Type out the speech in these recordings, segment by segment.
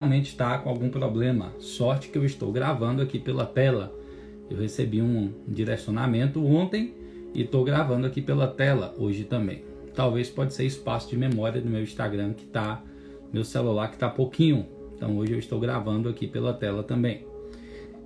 realmente está com algum problema. Sorte que eu estou gravando aqui pela tela. Eu recebi um direcionamento ontem e estou gravando aqui pela tela hoje também. Talvez pode ser espaço de memória do meu Instagram que tá, meu celular que está pouquinho. Então hoje eu estou gravando aqui pela tela também.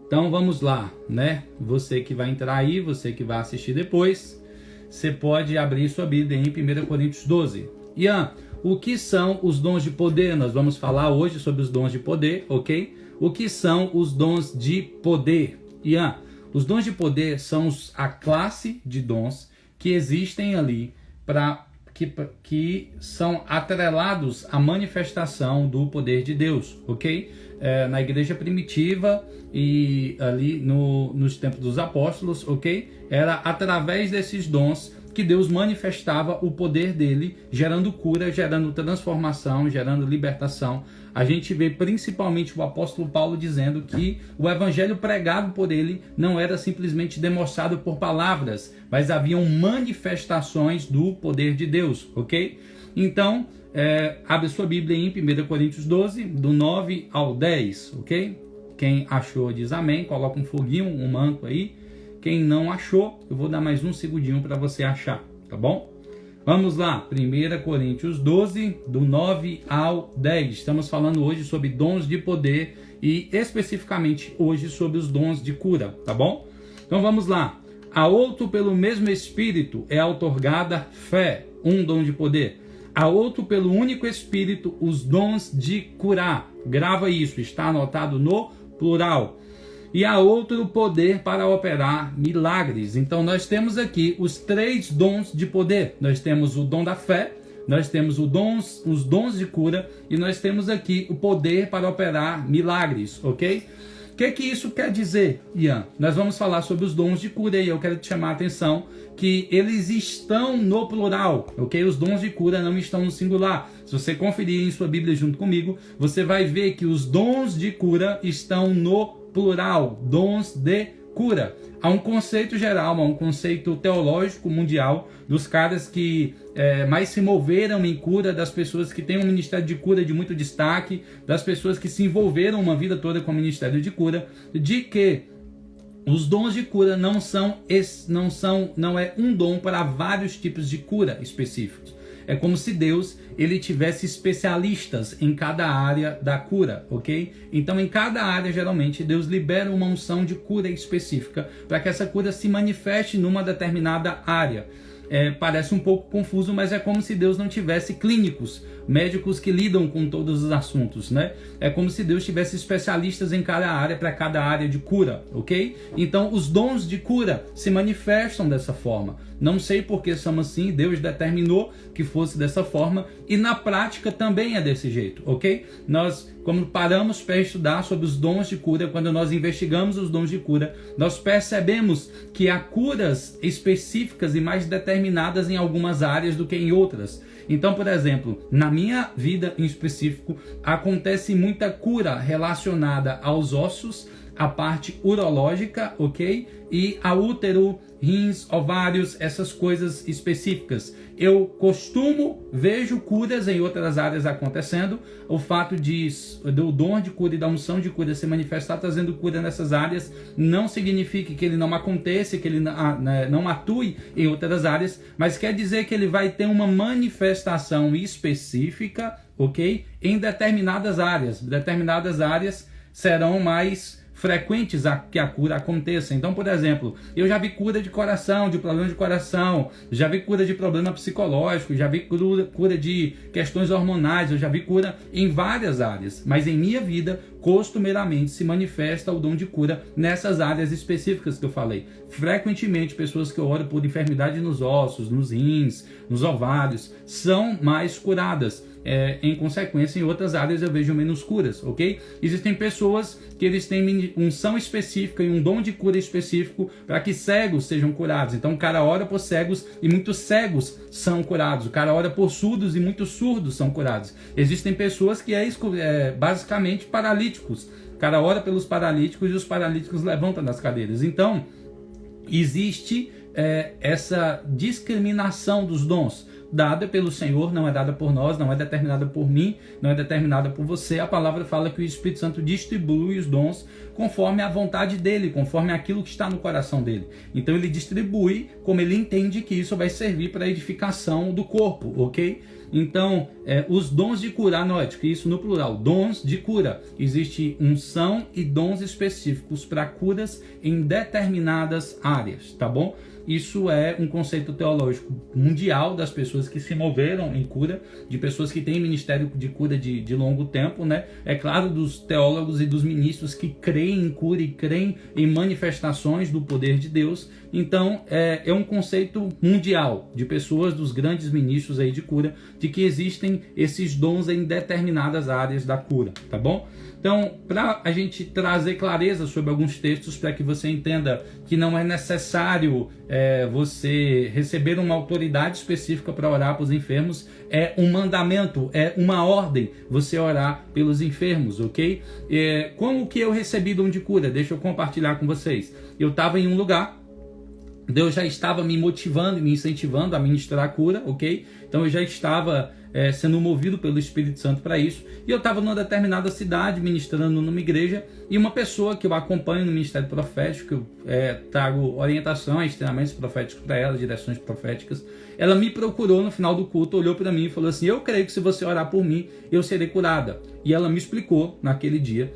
Então vamos lá, né? Você que vai entrar aí, você que vai assistir depois, você pode abrir sua Bíblia em 1 Coríntios 12. Ian, o que são os dons de poder? Nós vamos falar hoje sobre os dons de poder, ok? O que são os dons de poder? Ian, os dons de poder são a classe de dons que existem ali que são atrelados à manifestação do poder de Deus, ok? Na igreja primitiva e ali nos tempos dos apóstolos, ok? Era através desses dons que Deus manifestava o poder dele, gerando cura, gerando transformação, gerando libertação. A gente vê principalmente o apóstolo Paulo dizendo que o evangelho pregado por ele não era simplesmente demonstrado por palavras, mas haviam manifestações do poder de Deus, ok? Então, abre sua Bíblia em 1 Coríntios 12, do 9 ao 10, ok? Quem achou diz amém, coloca um foguinho, um manto aí. Quem não achou, eu vou dar mais um segundinho para você achar, tá bom? Vamos lá, 1 Coríntios 12, do 9 ao 10. Estamos falando hoje sobre dons de poder e especificamente hoje sobre os dons de cura, tá bom? Então vamos lá. A outro pelo mesmo Espírito é outorgada fé, um dom de poder. A outro pelo único Espírito os dons de curar. Grava isso, está anotado no plural. E a outro o poder para operar milagres. Então nós temos aqui os três dons de poder. Nós temos o dom da fé, nós temos os dons de cura e nós temos aqui o poder para operar milagres, ok? O que isso quer dizer, Ian? Nós vamos falar sobre os dons de cura e eu quero te chamar a atenção que eles estão no plural, ok? Os dons de cura não estão no singular. Se você conferir em sua Bíblia junto comigo, você vai ver que os dons de cura estão no plural, dons de cura. Há um conceito geral, há um conceito teológico mundial dos caras que mais se moveram em cura, das pessoas que têm um ministério de cura de muito destaque, das pessoas que se envolveram uma vida toda com o ministério de cura, de que os dons de cura não é um dom para vários tipos de cura específicos. É como se Deus ele tivesse especialistas em cada área da cura, ok? Então, em cada área, geralmente, Deus libera uma unção de cura específica para que essa cura se manifeste numa determinada área. Parece um pouco confuso, mas é como se Deus não tivesse clínicos, médicos que lidam com todos os assuntos, né? É como se Deus tivesse especialistas em cada área, para cada área de cura, ok? Então, os dons de cura se manifestam dessa forma. Não sei por que são assim, Deus determinou que fosse dessa forma e na prática também é desse jeito, ok? Nós, quando paramos para estudar sobre os dons de cura, quando nós investigamos os dons de cura, nós percebemos que há curas específicas e mais determinadas em algumas áreas do que em outras. Então, por exemplo, na minha vida em específico, acontece muita cura relacionada aos ossos, a parte urológica, ok? E a útero, rins, ovários, essas coisas específicas. Eu vejo curas em outras áreas acontecendo. O fato do dom de cura e da unção de cura se manifestar trazendo cura nessas áreas não significa que ele não aconteça, que ele não atue em outras áreas, mas quer dizer que ele vai ter uma manifestação específica, ok? Em determinadas áreas. Determinadas áreas serão mais frequentes que a cura aconteça. Então, por exemplo, eu já vi cura de coração, de problema de coração, já vi cura de problema psicológico, já vi cura de questões hormonais, eu já vi cura em várias áreas, mas em minha vida, costumeiramente, se manifesta o dom de cura nessas áreas específicas que eu falei. Frequentemente, pessoas que eu oro por enfermidade nos ossos, nos rins, nos ovários, são mais curadas. Em consequência, em outras áreas eu vejo menos curas, ok? Existem pessoas que eles têm unção específica e um dom de cura específico para que cegos sejam curados. Então o cara ora por cegos e muitos cegos são curados. O cara ora por surdos e muitos surdos são curados. Existem pessoas que basicamente paralíticos. O cara ora pelos paralíticos e os paralíticos levantam das cadeiras. Então existe essa discriminação dos dons. dada pelo Senhor, não é dada por nós, não é determinada por mim, não é determinada por você. A palavra fala que o Espírito Santo distribui os dons conforme a vontade dele, conforme aquilo que está no coração dele. Então ele distribui como ele entende que isso vai servir para a edificação do corpo, ok? Então, os dons de cura, anote que isso no plural, dons de cura. Existe unção e dons específicos para curas em determinadas áreas, tá bom? Isso é um conceito teológico mundial das pessoas que se moveram em cura, de pessoas que têm ministério de cura de longo tempo, né? É claro, dos teólogos e dos ministros que creem em cura e creem em manifestações do poder de Deus. Então, é um conceito mundial de pessoas, dos grandes ministros aí de cura, de que existem esses dons em determinadas áreas da cura, tá bom? Então, para a gente trazer clareza sobre alguns textos, para que você entenda que não é necessário você receber uma autoridade específica para orar para os enfermos, é um mandamento, é uma ordem você orar pelos enfermos, ok? Como que eu recebi dom de cura? Deixa eu compartilhar com vocês. Eu estava em um lugar, Deus já estava me motivando e me incentivando a ministrar a cura, ok? Então eu já estava sendo movido pelo Espírito Santo para isso. E eu estava numa determinada cidade, ministrando numa igreja, e uma pessoa que eu acompanho no ministério profético, trago orientações, treinamentos proféticos para ela, direções proféticas. Ela me procurou no final do culto, olhou para mim e falou assim: eu creio que se você orar por mim, eu serei curada. E ela me explicou naquele dia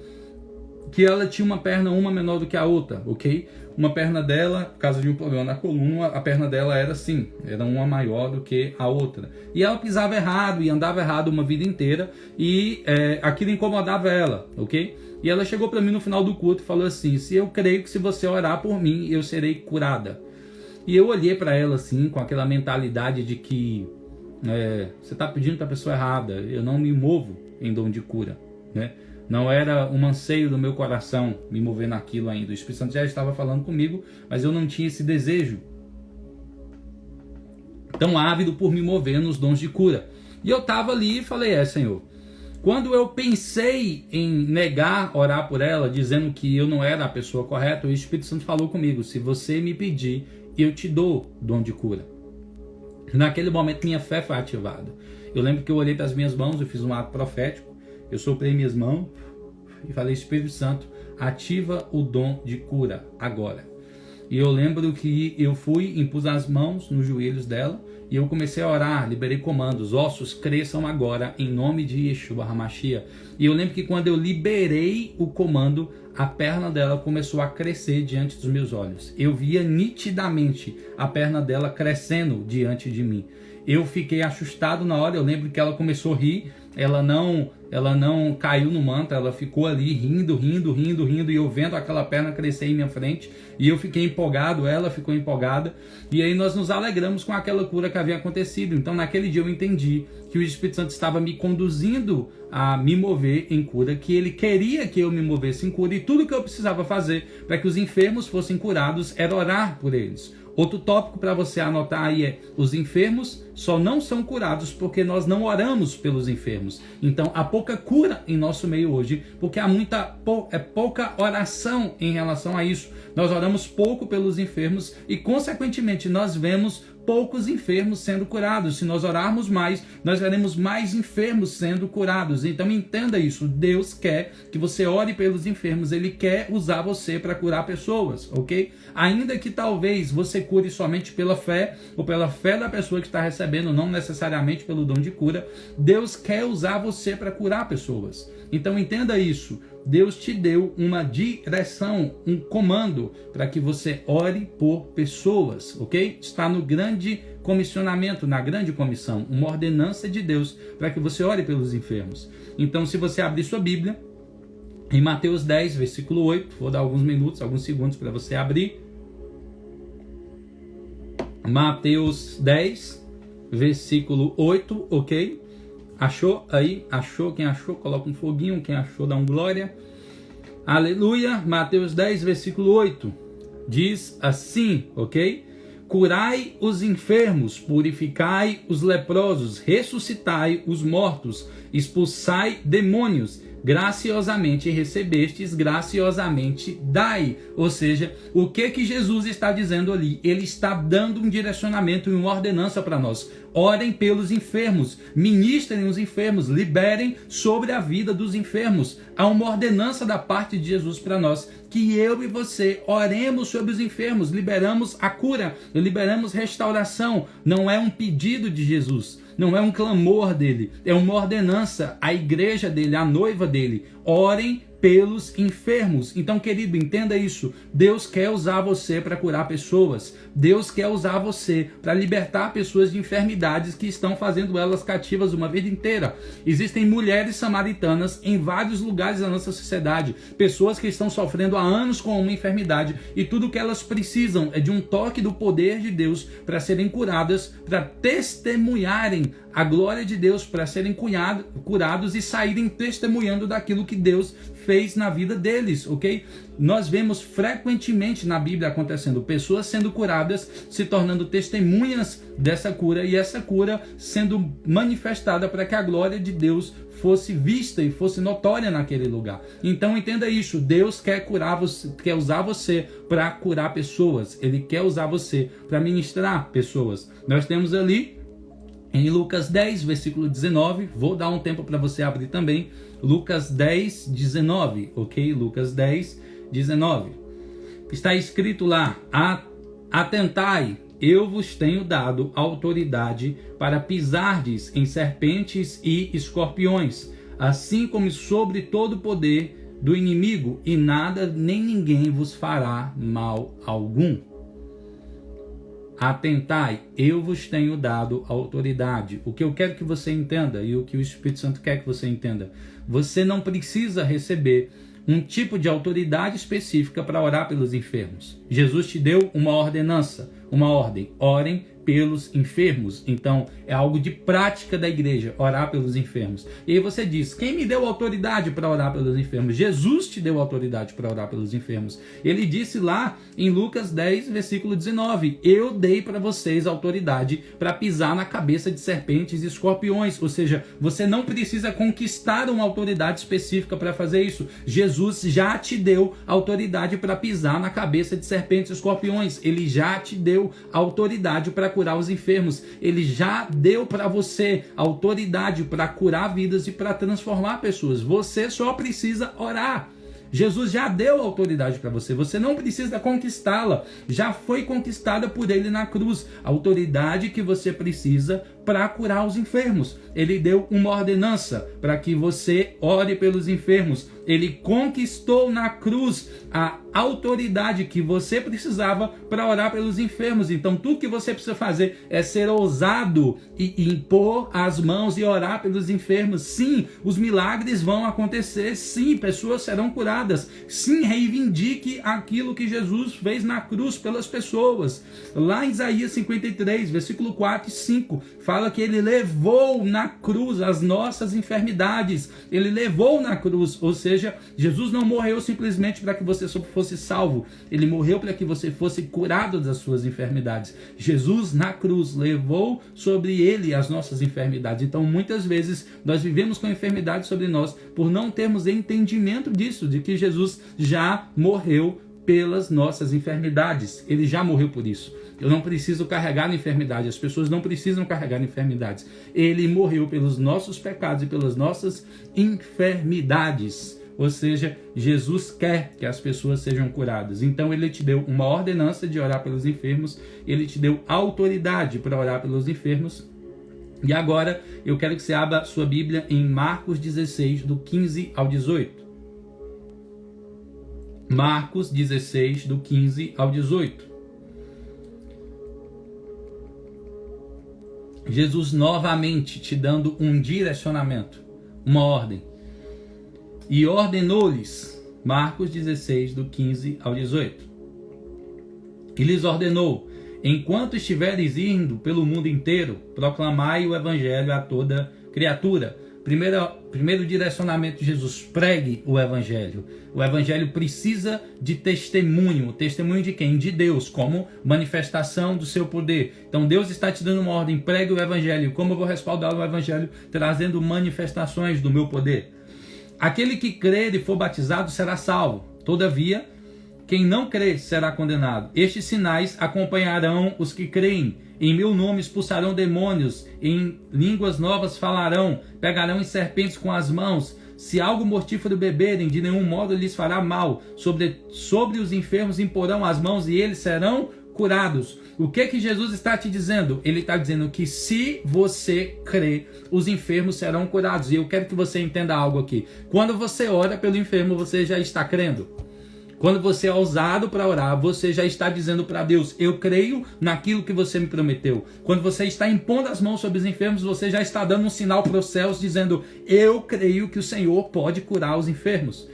que ela tinha uma perna uma menor do que a outra, ok? Uma perna dela, por causa de um problema na coluna, a perna dela era assim, era uma maior do que a outra. E ela pisava errado e andava errado uma vida inteira, e aquilo incomodava ela, ok? E ela chegou para mim no final do culto e falou assim: eu creio que se você orar por mim, eu serei curada. E eu olhei para ela assim, com aquela mentalidade de que você está pedindo para a pessoa errada, eu não me movo em dom de cura, né? Não era um anseio do meu coração me mover naquilo ainda. O Espírito Santo já estava falando comigo, mas eu não tinha esse desejo tão ávido por me mover nos dons de cura. E eu estava ali e falei: Senhor, quando eu pensei em negar, orar por ela, dizendo que eu não era a pessoa correta, o Espírito Santo falou comigo: se você me pedir, eu te dou dom de cura. Naquele momento minha fé foi ativada. Eu lembro que eu olhei para as minhas mãos, eu fiz um ato profético. Eu soprei minhas mãos e falei: Espírito Santo, ativa o dom de cura agora. E eu lembro que eu fui, impus as mãos nos joelhos dela e eu comecei a orar, liberei comandos: ossos cresçam agora em nome de Yeshua HaMashiach. E eu lembro que quando eu liberei o comando, a perna dela começou a crescer diante dos meus olhos. Eu via nitidamente a perna dela crescendo diante de mim. Eu fiquei assustado na hora. Eu lembro que ela começou a rir. Ela não caiu no manto, ela ficou ali rindo, e eu vendo aquela perna crescer em minha frente, e eu fiquei empolgado, ela ficou empolgada, e aí nós nos alegramos com aquela cura que havia acontecido. Então naquele dia eu entendi que o Espírito Santo estava me conduzindo a me mover em cura, que ele queria que eu me movesse em cura, e tudo que eu precisava fazer para que os enfermos fossem curados era orar por eles. Outro tópico para você anotar aí é: os enfermos só não são curados porque nós não oramos pelos enfermos. Então há pouca cura em nosso meio hoje, porque há pouca oração em relação a isso. Nós oramos pouco pelos enfermos e, consequentemente, nós vemos poucos enfermos sendo curados. Se nós orarmos mais, nós veremos mais enfermos sendo curados. Então entenda isso: Deus quer que você ore pelos enfermos, Ele quer usar você para curar pessoas, ok? Ainda que talvez você cure somente pela fé, ou pela fé da pessoa que está recebendo, não necessariamente pelo dom de cura, Deus quer usar você para curar pessoas. Então entenda isso: Deus te deu uma direção, um comando para que você ore por pessoas, ok? Está no grande comissionamento, na grande comissão, uma ordenança de Deus para que você ore pelos enfermos. Então, se você abrir sua Bíblia, em Mateus 10, versículo 8, vou dar alguns minutos, alguns segundos para você abrir. Mateus 10, versículo 8, ok? Achou aí? Achou? Quem achou, coloca um foguinho. Quem achou, dá um glória. Aleluia. Mateus 10, versículo 8. Diz assim, ok? Curai os enfermos, purificai os leprosos, ressuscitai os mortos, expulsai demônios. graciosamente recebestes, graciosamente dai. Ou seja, o que Jesus está dizendo ali? Ele está dando um direcionamento e uma ordenança para nós. Orem pelos enfermos, ministrem os enfermos, liberem sobre a vida dos enfermos. Há uma ordenança da parte de Jesus para nós, que eu e você oremos sobre os enfermos, liberamos a cura, liberamos restauração. Não é um pedido de Jesus, não é um clamor dele, é uma ordenança. A igreja dele, a noiva dele, orem pelos enfermos. Então, querido, entenda isso. Deus quer usar você para curar pessoas. Deus quer usar você para libertar pessoas de enfermidades que estão fazendo elas cativas uma vida inteira. Existem mulheres samaritanas em vários lugares da nossa sociedade, pessoas que estão sofrendo há anos com uma enfermidade, e tudo que elas precisam é de um toque do poder de Deus para serem curadas, para testemunharem a glória de Deus, para serem curados e saírem testemunhando daquilo que Deus fez na vida deles, ok? Nós vemos frequentemente na Bíblia acontecendo, pessoas sendo curadas, se tornando testemunhas dessa cura, e essa cura sendo manifestada para que a glória de Deus fosse vista e fosse notória naquele lugar. Então entenda isso, Deus quer curar você, quer usar você para curar pessoas, Ele quer usar você para ministrar pessoas. Nós temos ali em Lucas 10, versículo 19, vou dar um tempo para você abrir também, Lucas 10, 19, ok? Lucas 10, 19. Está escrito lá: atentai, eu vos tenho dado autoridade para pisardes em serpentes e escorpiões, assim como sobre todo o poder do inimigo, e nada nem ninguém vos fará mal algum. Atentai, eu vos tenho dado autoridade. O que eu quero que você entenda, e o que o Espírito Santo quer que você entenda, você não precisa receber um tipo de autoridade específica para orar pelos enfermos. Jesus te deu uma ordenança, uma ordem: orem pelos enfermos. Então é algo de prática da igreja, orar pelos enfermos. E aí você diz: quem me deu autoridade para orar pelos enfermos? Jesus te deu autoridade para orar pelos enfermos. Ele disse lá em Lucas 10, versículo 19: eu dei para vocês autoridade para pisar na cabeça de serpentes e escorpiões. Ou seja, você não precisa conquistar uma autoridade específica para fazer isso. Jesus já te deu autoridade para pisar na cabeça de serpentes e escorpiões. Ele já te deu autoridade para curar os enfermos. Ele já deu para você autoridade para curar vidas e para transformar pessoas. Você só precisa orar. Jesus já deu autoridade para você, você não precisa conquistá-la, já foi conquistada por Ele na cruz. A autoridade que você precisa para curar os enfermos. Ele deu uma ordenança para que você ore pelos enfermos. Ele conquistou na cruz a autoridade que você precisava para orar pelos enfermos. Então tudo que você precisa fazer é ser ousado e impor as mãos e orar pelos enfermos. Sim, os milagres vão acontecer. Sim, pessoas serão curadas. Sim, reivindique aquilo que Jesus fez na cruz pelas pessoas. Lá em Isaías 53, versículo 4 e 5, fala que Ele levou na cruz as nossas enfermidades. Ele levou na cruz, ou seja, Jesus não morreu simplesmente para que você fosse salvo. Ele morreu para que você fosse curado das suas enfermidades. Jesus na cruz levou sobre Ele as nossas enfermidades. Então muitas vezes nós vivemos com enfermidades sobre nós por não termos entendimento disso, de que Jesus já morreu pelas nossas enfermidades. Ele já morreu por isso. Eu não preciso carregar a enfermidade. As pessoas não precisam carregar enfermidades. Ele morreu pelos nossos pecados e pelas nossas enfermidades. Ou seja, Jesus quer que as pessoas sejam curadas. Então Ele te deu uma ordenança de orar pelos enfermos. Ele te deu autoridade para orar pelos enfermos. E agora eu quero que você abra sua Bíblia em Marcos 16, do 15 ao 18. Marcos 16, do 15 ao 18. Jesus novamente te dando um direcionamento, uma ordem. E ordenou-lhes, Marcos 16, do 15 ao 18. E lhes ordenou: enquanto estiveres indo pelo mundo inteiro, proclamai o evangelho a toda criatura. Primeiro direcionamento de Jesus: pregue o evangelho. O evangelho precisa de testemunho. Testemunho de quem? De Deus, como manifestação do seu poder. Então Deus está te dando uma ordem: pregue o evangelho. Como eu vou respaldar o evangelho? Trazendo manifestações do meu poder. Aquele que crer e for batizado será salvo. Todavia, quem não crer será condenado. Estes sinais acompanharão os que creem. Em meu nome expulsarão demônios, em línguas novas falarão, pegarão em serpentes com as mãos. Se algo mortífero beberem, de nenhum modo lhes fará mal. Sobre os enfermos imporão as mãos e eles serão curados. O que Jesus está te dizendo? Ele está dizendo que se você crer, os enfermos serão curados. E eu quero que você entenda algo aqui. Quando você ora pelo enfermo, você já está crendo. Quando você é ousado para orar, você já está dizendo para Deus, eu creio naquilo que você me prometeu. Quando você está impondo as mãos sobre os enfermos, você já está dando um sinal para os céus, dizendo, eu creio que o Senhor pode curar os enfermos.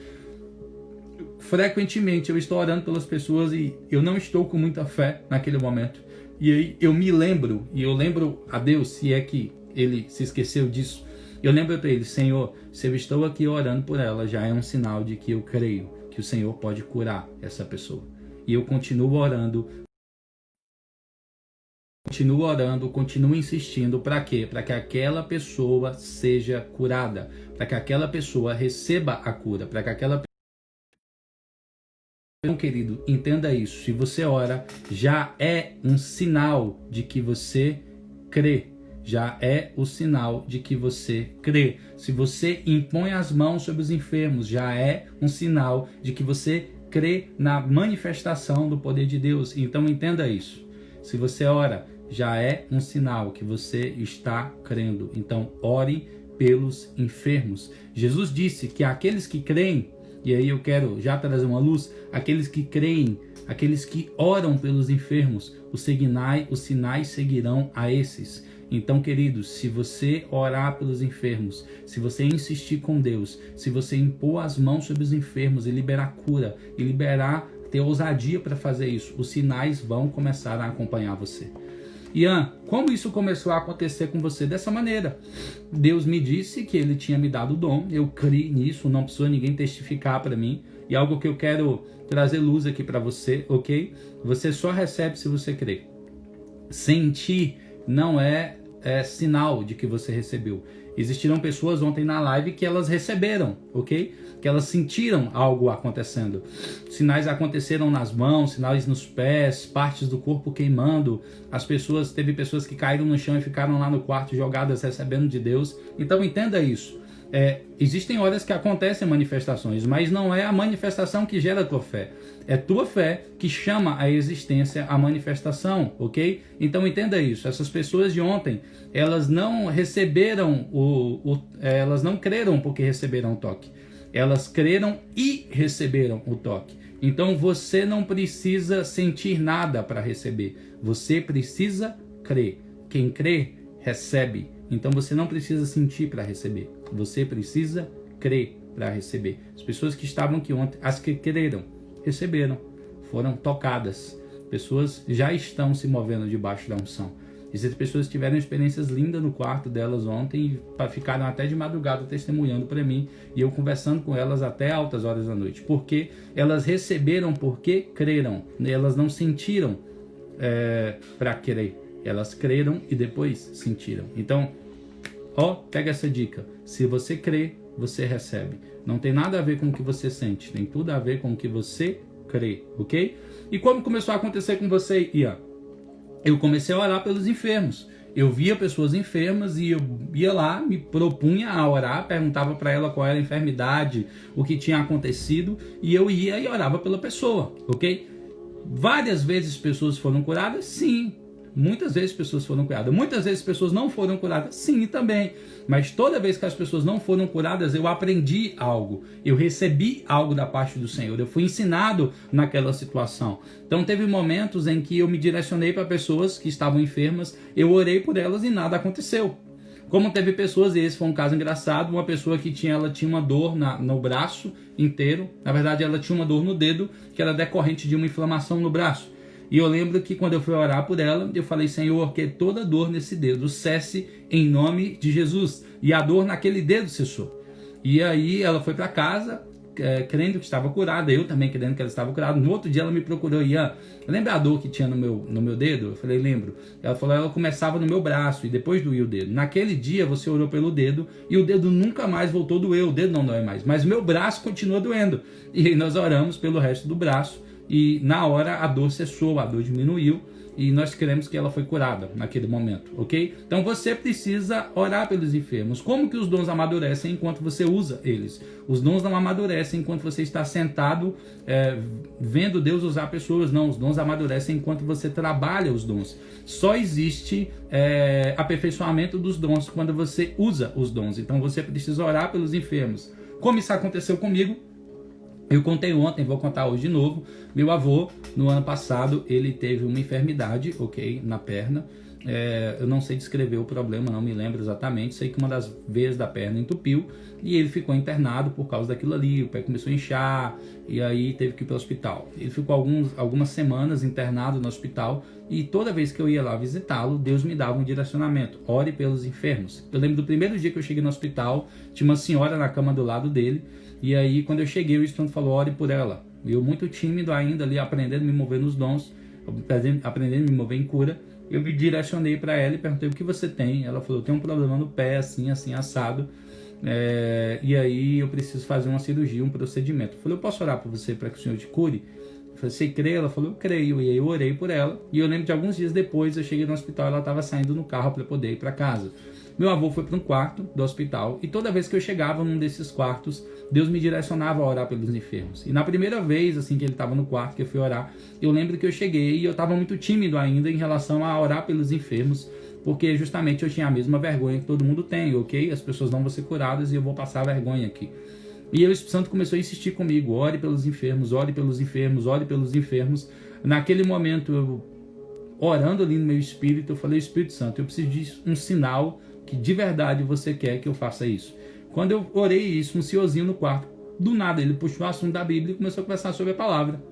Frequentemente eu estou orando pelas pessoas e eu não estou com muita fé naquele momento. E aí eu me lembro, e eu lembro a Deus, se é que ele se esqueceu disso, eu lembro para ele, Senhor, se eu estou aqui orando por ela, já é um sinal de que eu creio que o Senhor pode curar essa pessoa. E eu continuo orando, continuo insistindo. Para quê? Para que aquela pessoa seja curada, para que aquela pessoa receba a cura, para que aquela pessoa... Então, querido, entenda isso. Se você ora, já é um sinal de que você crê. Já é o sinal de que você crê. Se você impõe as mãos sobre os enfermos, já é um sinal de que você crê na manifestação do poder de Deus. Então entenda isso. Se você ora, já é um sinal que você está crendo. Então ore pelos enfermos. Jesus disse que aqueles que creem, e aí eu quero já trazer uma luz, aqueles que creem, aqueles que oram pelos enfermos, os sinais seguirão a esses. Então, queridos, se você orar pelos enfermos, se você insistir com Deus, se você impor as mãos sobre os enfermos e liberar cura, e ter ousadia para fazer isso, os sinais vão começar a acompanhar você. Ian, como isso começou a acontecer com você? Dessa maneira. Deus me disse que Ele tinha me dado o dom, eu criei nisso, não precisou ninguém testificar para mim, e algo que eu quero trazer luz aqui para você, ok? Você só recebe se você crer. Sentir não é sinal de que você recebeu. Existiram pessoas ontem na live que elas receberam, ok? Que elas sentiram algo acontecendo. Sinais aconteceram nas mãos, sinais nos pés, partes do corpo queimando. Teve pessoas que caíram no chão e ficaram lá no quarto jogadas recebendo de Deus. Então entenda isso. Existem horas que acontecem manifestações, mas não é a manifestação que gera a tua fé. É tua fé que chama à existência a manifestação, ok? Então entenda isso. Essas pessoas de ontem, elas não receberam elas não creram porque receberam o toque. Elas creram e receberam o toque. Então você não precisa sentir nada para receber. Você precisa crer. Quem crê, recebe. Então você não precisa sentir para receber. Você precisa crer para receber. As pessoas que estavam aqui ontem, as que creram, receberam, foram tocadas. Pessoas já estão se movendo debaixo da unção. Existem pessoas que tiveram experiências lindas no quarto delas ontem e ficaram até de madrugada testemunhando para mim e eu conversando com elas até altas horas da noite. Porque elas receberam porque creram. Elas não sentiram para crer. Elas creram e depois sentiram. Então, pega essa dica. Se você crê, você recebe. Não tem nada a ver com o que você sente. Tem tudo a ver com o que você crê, ok? E como começou a acontecer com você, Ian? Eu comecei a orar pelos enfermos. Eu via pessoas enfermas e eu ia lá, me propunha a orar, perguntava para ela qual era a enfermidade, o que tinha acontecido, e eu ia e orava pela pessoa, ok? Várias vezes pessoas foram curadas? Sim. Muitas vezes pessoas foram curadas. Muitas vezes pessoas não foram curadas? Sim, também. Mas toda vez que as pessoas não foram curadas, eu aprendi algo. Eu recebi algo da parte do Senhor. Eu fui ensinado naquela situação. Então teve momentos em que eu me direcionei para pessoas que estavam enfermas, eu orei por elas e nada aconteceu. Como teve pessoas, e esse foi um caso engraçado, uma pessoa que ela tinha uma dor no braço inteiro. Na verdade, ela tinha uma dor no dedo, que era decorrente de uma inflamação no braço. E eu lembro que quando eu fui orar por ela, eu falei, Senhor, que toda dor nesse dedo cesse em nome de Jesus. E a dor naquele dedo cessou. E aí ela foi para casa, crendo que estava curada, eu também crendo que ela estava curada. No outro dia ela me procurou, Ian, lembra a dor que tinha no meu dedo? Eu falei, lembro. Ela falou, ela começava no meu braço e depois doía o dedo. Naquele dia você orou pelo dedo e o dedo nunca mais voltou a doer, o dedo não dói mais, mas meu braço continua doendo. E aí nós oramos pelo resto do braço e na hora a dor cessou, a dor diminuiu. E nós queremos que ela foi curada naquele momento, ok? Então você precisa orar pelos enfermos. Como que os dons amadurecem enquanto você usa eles? Os dons não amadurecem enquanto você está sentado vendo Deus usar pessoas. Não, os dons amadurecem enquanto você trabalha os dons. Só existe aperfeiçoamento dos dons quando você usa os dons. Então você precisa orar pelos enfermos. Como isso aconteceu comigo? Eu contei ontem, vou contar hoje de novo. Meu avô, no ano passado, ele teve uma enfermidade, ok, na perna. Eu não sei descrever o problema, não me lembro exatamente. Sei que uma das veias da perna entupiu e ele ficou internado por causa daquilo ali. O pé começou a inchar e aí teve que ir para o hospital. Ele ficou algumas semanas internado no hospital e toda vez que eu ia lá visitá-lo, Deus me dava um direcionamento. Ore pelos enfermos. Eu lembro do primeiro dia que eu cheguei no hospital, tinha uma senhora na cama do lado dele. E aí, quando eu cheguei, o Espírito falou, ore por ela. Eu, muito tímido ainda ali, aprendendo a me mover nos dons, aprendendo a me mover em cura, eu me direcionei para ela e perguntei, o que você tem? Ela falou, eu tenho um problema no pé, assim, assim, assado. E aí, eu preciso fazer uma cirurgia, um procedimento. Eu falei, eu posso orar por você para que o Senhor te cure? Eu falei, você crê? Ela falou, eu creio. E aí, eu orei por ela. E eu lembro de alguns dias depois, eu cheguei no hospital, ela estava saindo no carro para poder ir para casa. Meu avô foi para um quarto do hospital e toda vez que eu chegava num desses quartos, Deus me direcionava a orar pelos enfermos. E na primeira vez, assim, que ele estava no quarto, que eu fui orar, eu lembro que eu cheguei e eu estava muito tímido ainda em relação a orar pelos enfermos, porque justamente eu tinha a mesma vergonha que todo mundo tem, ok? As pessoas não vão ser curadas e eu vou passar vergonha aqui. E o Espírito Santo começou a insistir comigo, ore pelos enfermos, ore pelos enfermos, ore pelos enfermos. Naquele momento, eu orando ali no meu espírito, eu falei, Espírito Santo, eu preciso de um sinal que de verdade você quer que eu faça isso. Quando eu orei isso, um senhorzinho no quarto, do nada ele puxou o assunto da Bíblia e começou a conversar sobre a palavra.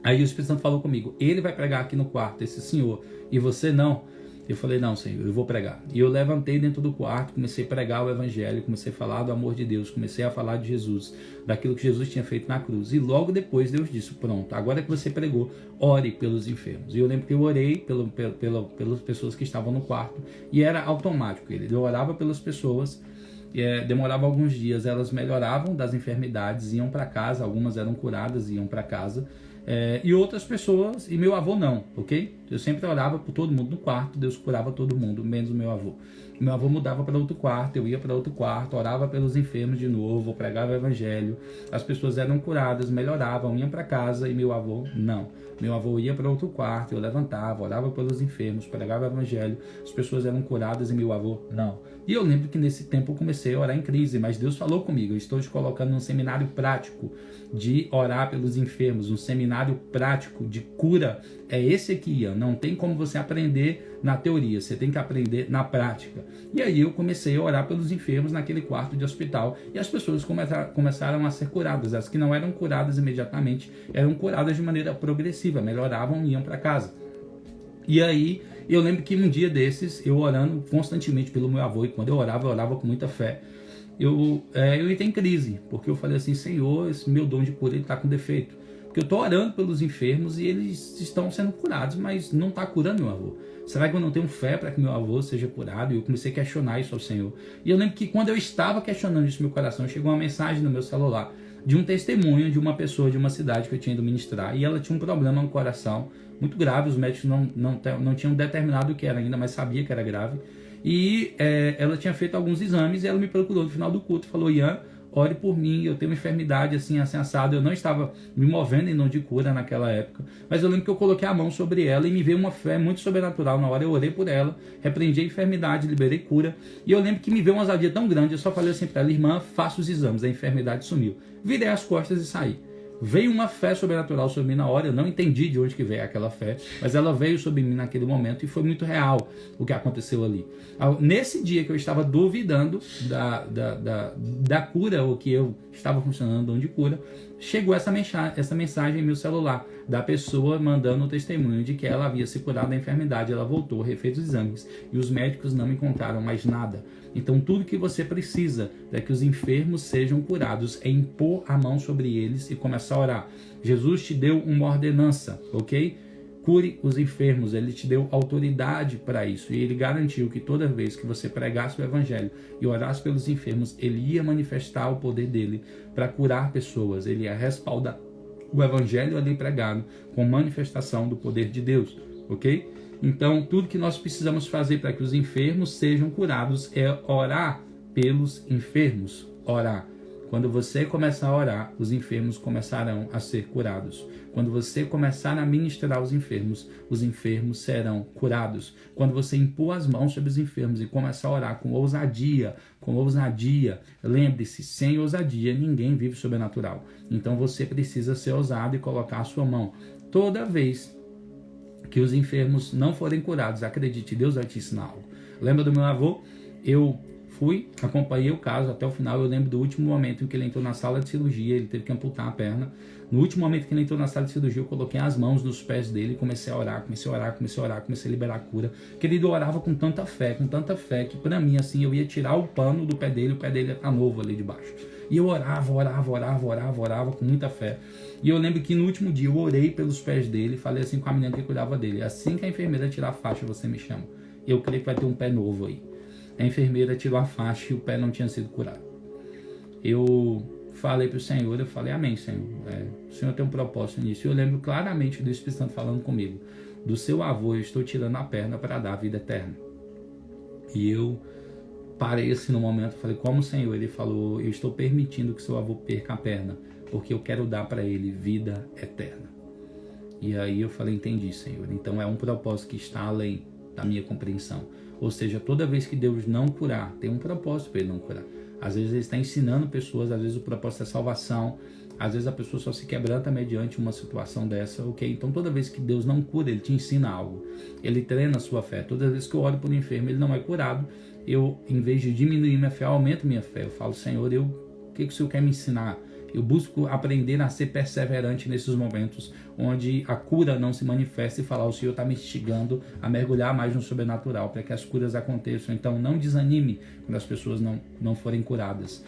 Aí o Espírito Santo falou comigo, ele vai pregar aqui no quarto, esse senhor, e você não. Eu falei, não, Senhor, eu vou pregar. E eu levantei dentro do quarto, comecei a pregar o Evangelho, comecei a falar do amor de Deus, comecei a falar de Jesus, daquilo que Jesus tinha feito na cruz. E logo depois Deus disse, pronto, agora que você pregou, ore pelos enfermos. E eu lembro que eu orei pelas pessoas que estavam no quarto, e era automático. Eu orava pelas pessoas, demorava alguns dias, elas melhoravam das enfermidades, iam para casa, algumas eram curadas, iam para casa. E outras pessoas, e meu avô não, ok? Eu sempre orava por todo mundo no quarto, Deus curava todo mundo, menos o meu avô. Meu avô mudava para outro quarto, eu ia para outro quarto, orava pelos enfermos de novo, pregava o evangelho, as pessoas eram curadas, melhoravam, iam para casa, e meu avô não. Meu avô ia para outro quarto, eu levantava, orava pelos enfermos, pregava o evangelho, as pessoas eram curadas e meu avô não. E eu lembro que nesse tempo eu comecei a orar em crise, mas Deus falou comigo, eu estou te colocando num seminário prático de orar pelos enfermos, um seminário prático de cura. É esse aqui, Ian. Não tem como você aprender na teoria, você tem que aprender na prática. E aí eu comecei a orar pelos enfermos naquele quarto de hospital e as pessoas começaram a ser curadas. As que não eram curadas imediatamente eram curadas de maneira progressiva, melhoravam e iam para casa. E aí eu lembro que um dia desses, eu orando constantemente pelo meu avô, e quando eu orava com muita fé, eu entrei em crise, porque eu falei assim, Senhor, esse meu dom de cura está com defeito. Porque eu estou orando pelos enfermos e eles estão sendo curados, mas não está curando meu avô. Será que eu não tenho fé para que meu avô seja curado? E eu comecei a questionar isso ao Senhor. E eu lembro que quando eu estava questionando isso no meu coração, chegou uma mensagem no meu celular de um testemunho de uma pessoa de uma cidade que eu tinha ido ministrar. E ela tinha um problema no coração muito grave, os médicos não tinham determinado o que era ainda, mas sabia que era grave. E ela tinha feito alguns exames e ela me procurou no final do culto e falou, Ian, ore por mim, eu tenho uma enfermidade assim, assim, assado. Eu não estava me movendo em nome de cura naquela época, mas eu lembro que eu coloquei a mão sobre ela e me veio uma fé muito sobrenatural. Na hora eu orei por ela, repreendi a enfermidade, liberei cura. E eu lembro que me veio uma ousadia tão grande, eu só falei assim para ela, irmã, faça os exames, a enfermidade sumiu. Virei as costas e saí. Veio uma fé sobrenatural sobre mim na hora, eu não entendi de onde que veio aquela fé, mas ela veio sobre mim naquele momento e foi muito real o que aconteceu ali. Nesse dia que eu estava duvidando da cura, ou que eu estava funcionando onde cura, chegou essa mensagem em meu celular, da pessoa mandando o testemunho de que ela havia se curado da enfermidade, ela voltou, refez os exames, e os médicos não encontraram mais nada. Então tudo que você precisa para que os enfermos sejam curados, é impor a mão sobre eles e começar a orar. Jesus te deu uma ordenança, ok? Cure os enfermos, ele te deu autoridade para isso, e ele garantiu que toda vez que você pregasse o evangelho e orasse pelos enfermos, ele ia manifestar o poder dele para curar pessoas, ele ia respaldar o evangelho ali pregado com manifestação do poder de Deus, ok? Então, tudo que nós precisamos fazer para que os enfermos sejam curados é orar pelos enfermos, orar. Quando você começar a orar, os enfermos começarão a ser curados. Quando você começar a ministrar os enfermos serão curados. Quando você impor as mãos sobre os enfermos e começar a orar com ousadia, lembre-se, sem ousadia ninguém vive sobrenatural. Então você precisa ser ousado e colocar a sua mão. Toda vez que os enfermos não forem curados, acredite, Deus vai te ensinar algo. Lembra do meu avô? Eu acompanhei o caso até o final. Eu lembro do último momento em que ele entrou na sala de cirurgia, ele teve que amputar a perna. No último momento que ele entrou na sala de cirurgia, eu coloquei as mãos nos pés dele e comecei a orar, comecei a liberar a cura. Querido, eu orava com tanta fé, que pra mim, assim, eu ia tirar o pano do pé dele, o pé dele ia estar novo ali debaixo. E eu orava com muita fé. E eu lembro que no último dia eu orei pelos pés dele, falei assim com a menina que cuidava dele: assim que a enfermeira tirar a faixa, você me chama. Eu creio que vai ter um pé novo aí. A enfermeira tirou a faixa e o pé não tinha sido curado. Eu falei para o Senhor, eu falei: amém, Senhor. O Senhor tem um propósito nisso. E eu lembro claramente do Espírito Santo falando comigo: do seu avô eu estou tirando a perna para dar a vida eterna. E eu parei assim no momento, falei: como, Senhor? Ele falou: eu estou permitindo que seu avô perca a perna, porque eu quero dar para ele vida eterna. E aí eu falei: entendi, Senhor. Então é um propósito que está além da minha compreensão. Ou seja, toda vez que Deus não curar, tem um propósito para ele não curar. Às vezes ele está ensinando pessoas, às vezes o propósito é salvação, às vezes a pessoa só se quebranta mediante uma situação dessa, ok? Então toda vez que Deus não cura, ele te ensina algo, ele treina a sua fé. Toda vez que eu oro por um enfermo, ele não é curado, eu, em vez de diminuir minha fé, aumento minha fé. Eu falo: Senhor, o que o Senhor quer me ensinar? Eu busco aprender a ser perseverante nesses momentos onde a cura não se manifesta e falar: o Senhor está me instigando a mergulhar mais no sobrenatural para que as curas aconteçam. Então não desanime quando as pessoas não forem curadas.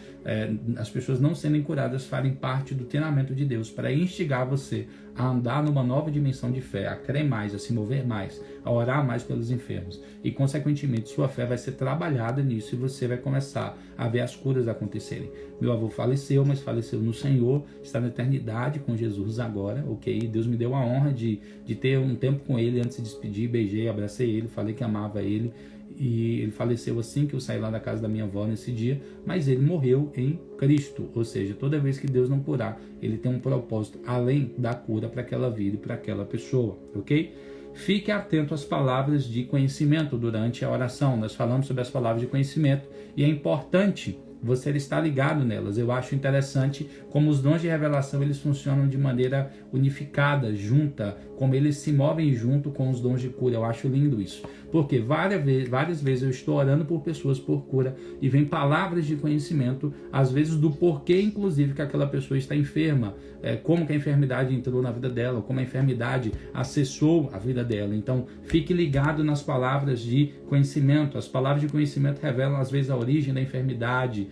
As pessoas não sendo curadas fazem parte do treinamento de Deus para instigar você a andar numa nova dimensão de fé, a crer mais, a se mover mais, a orar mais pelos enfermos. E consequentemente sua fé vai ser trabalhada nisso e você vai começar a ver as curas acontecerem. Meu avô faleceu, mas faleceu no Senhor, está na eternidade com Jesus agora, ok? Deus me deu a honra de ter um tempo com ele antes de despedir, beijei, abracei ele, falei que amava ele. E ele faleceu assim que eu saí lá da casa da minha avó nesse dia, mas ele morreu em Cristo. Ou seja, toda vez que Deus não curar, ele tem um propósito além da cura para aquela vida e para aquela pessoa, ok? Fique atento às palavras de conhecimento durante a oração. Nós falamos sobre as palavras de conhecimento e é importante você estar ligado nelas. Eu acho interessante como os dons de revelação eles funcionam de maneira unificada, junta, como eles se movem junto com os dons de cura. Eu acho lindo isso, porque várias vezes eu estou orando por pessoas por cura e vem palavras de conhecimento, às vezes do porquê inclusive que aquela pessoa está enferma, como que a enfermidade entrou na vida dela, como a enfermidade acessou a vida dela. Então fique ligado nas palavras de conhecimento. As palavras de conhecimento revelam às vezes a origem da enfermidade.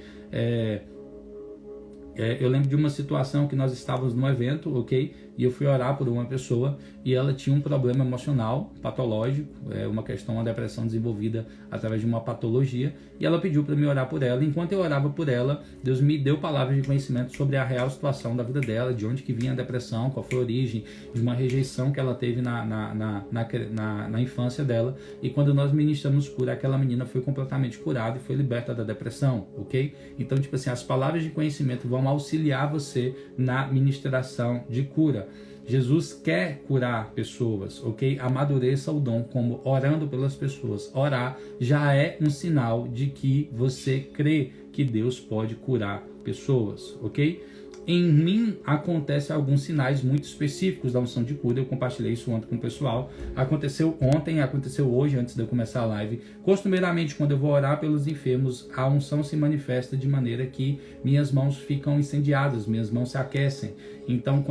Eu lembro de uma situação que nós estávamos num evento, ok? E eu fui orar por uma pessoa e ela tinha um problema emocional, patológico, uma questão, uma depressão desenvolvida através de uma patologia, e ela pediu para me orar por ela. Enquanto eu orava por ela, Deus me deu palavras de conhecimento sobre a real situação da vida dela, de onde que vinha a depressão, qual foi a origem de uma rejeição que ela teve na infância dela. E quando nós ministramos cura, aquela menina foi completamente curada e foi liberta da depressão, ok? Então, tipo assim, as palavras de conhecimento vão auxiliar você na ministração de cura. Jesus quer curar pessoas, ok? Amadureça o dom como orando pelas pessoas. Orar já é um sinal de que você crê que Deus pode curar pessoas, ok? em mim acontecem alguns sinais muito específicos da unção de cura. Eu compartilhei isso ontem com o pessoal. Aconteceu ontem, aconteceu hoje, antes de eu começar a live. Costumeiramente, quando eu vou orar pelos enfermos, a unção se manifesta de maneira que minhas mãos ficam incendiadas, minhas mãos se aquecem. Então,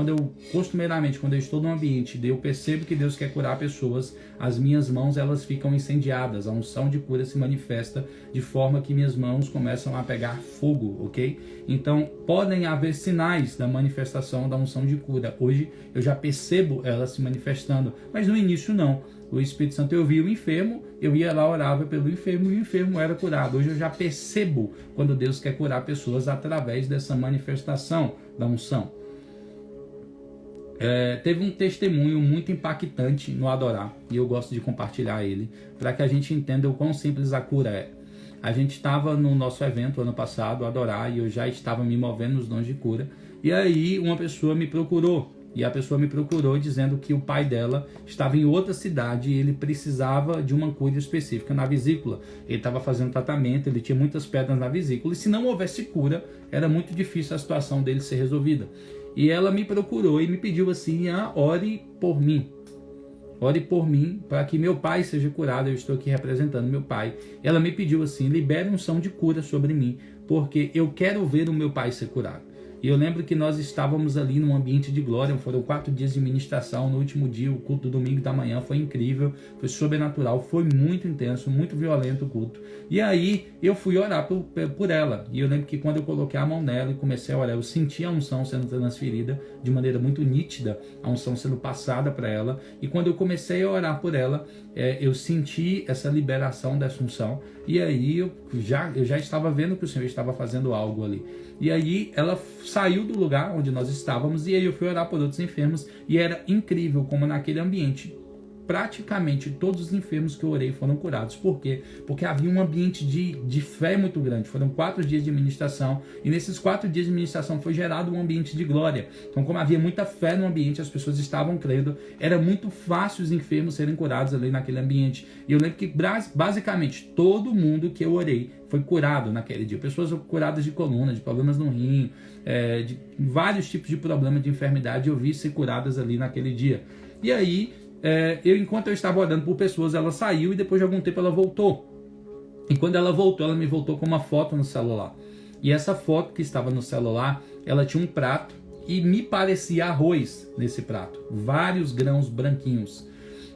costumeiramente, quando eu estou num ambiente e eu percebo que Deus quer curar pessoas, as minhas mãos elas ficam incendiadas. A unção de cura se manifesta de forma que minhas mãos começam a pegar fogo, ok? Então, podem haver sinais da manifestação da unção de cura. Hoje eu já percebo ela se manifestando, mas no início não. O Espírito Santo, eu via o enfermo, eu ia lá, orava pelo enfermo e o enfermo era curado. Hoje eu já percebo quando Deus quer curar pessoas através dessa manifestação da unção. Teve um testemunho muito impactante no Adorar, e eu gosto de compartilhar ele, para que a gente entenda o quão simples a cura é. A gente estava no nosso evento ano passado, Adorar, e eu já estava me movendo nos dons de cura, e aí uma pessoa me procurou, e a pessoa me procurou dizendo que o pai dela estava em outra cidade e ele precisava de uma cura específica na vesícula. Ele estava fazendo tratamento, ele tinha muitas pedras na vesícula, e se não houvesse cura, era muito difícil a situação dele ser resolvida. E ela me procurou e me pediu assim, ore por mim. Ore por mim para que meu pai seja curado. Eu estou aqui representando meu pai. Ela me pediu assim, libere unção de cura sobre mim, porque eu quero ver o meu pai ser curado. E eu lembro que nós estávamos ali num ambiente de glória, foram 4 dias de ministração. No último dia, o culto do domingo da manhã foi incrível, foi sobrenatural, foi muito intenso, muito violento o culto. E aí eu fui orar por ela. E eu lembro que quando eu coloquei a mão nela e comecei a orar, eu senti a unção sendo transferida de maneira muito nítida, a unção sendo passada para ela. E quando eu comecei a orar por ela, eu senti essa liberação dessa unção. E aí eu já estava vendo que o Senhor estava fazendo algo ali. E aí ela saiu do lugar onde nós estávamos e aí eu fui orar por outros enfermos e era incrível como naquele ambiente praticamente todos os enfermos que eu orei foram curados. Por quê? Porque havia um ambiente de fé muito grande. Foram 4 dias de ministração e nesses 4 dias de ministração foi gerado um ambiente de glória. Então, como havia muita fé no ambiente, as pessoas estavam crendo, era muito fácil os enfermos serem curados ali naquele ambiente. E eu lembro que basicamente todo mundo que eu orei foi curado naquele dia. Pessoas curadas de coluna, de problemas no rim, de vários tipos de problemas de enfermidade, eu vi ser curadas ali naquele dia. E aí, enquanto eu estava orando por pessoas, ela saiu e depois de algum tempo ela voltou. E quando ela voltou, ela me voltou com uma foto no celular. E essa foto que estava no celular, ela tinha um prato e me parecia arroz nesse prato. Vários grãos branquinhos.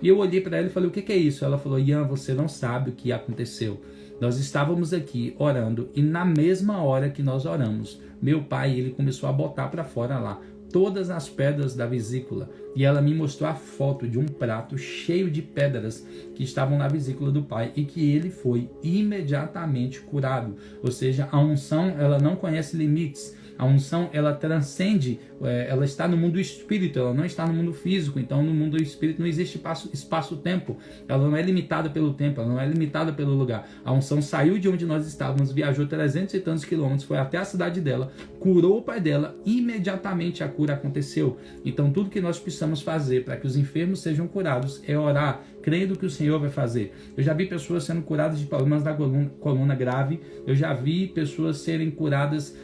E eu olhei para ela e falei, o que é isso? Ela falou, Ian, você não sabe o que aconteceu. Nós estávamos aqui orando e na mesma hora que nós oramos, meu pai, ele começou a botar para fora lá todas as pedras da vesícula. E ela me mostrou a foto de um prato cheio de pedras que estavam na vesícula do pai e que ele foi imediatamente curado. Ou seja, a unção, ela não conhece limites. A unção, ela transcende, ela está no mundo espírito, ela não está no mundo físico. Então, no mundo espírito não existe espaço-tempo. Ela não é limitada pelo tempo, ela não é limitada pelo lugar. A unção saiu de onde nós estávamos, viajou 300 e tantos quilômetros, foi até a cidade dela, curou o pai dela, imediatamente a cura aconteceu. Então, tudo que nós precisamos fazer para que os enfermos sejam curados é orar, crendo que o Senhor vai fazer. Eu já vi pessoas sendo curadas de problemas da coluna grave, eu já vi pessoas serem curadas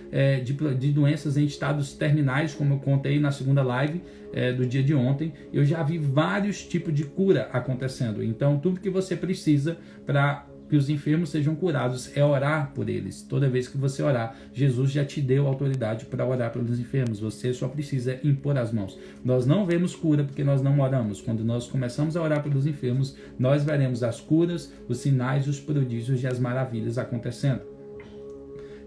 de doenças em estados terminais, como eu contei na segunda live do dia de ontem. Eu já vi vários tipos de cura acontecendo. Então, tudo que você precisa para que os enfermos sejam curados é orar por eles. Toda vez que você orar, Jesus já te deu autoridade para orar pelos enfermos. Você só precisa impor as mãos. Nós não vemos cura porque nós não oramos. Quando nós começamos a orar pelos enfermos, nós veremos as curas, os sinais, os prodígios e as maravilhas acontecendo.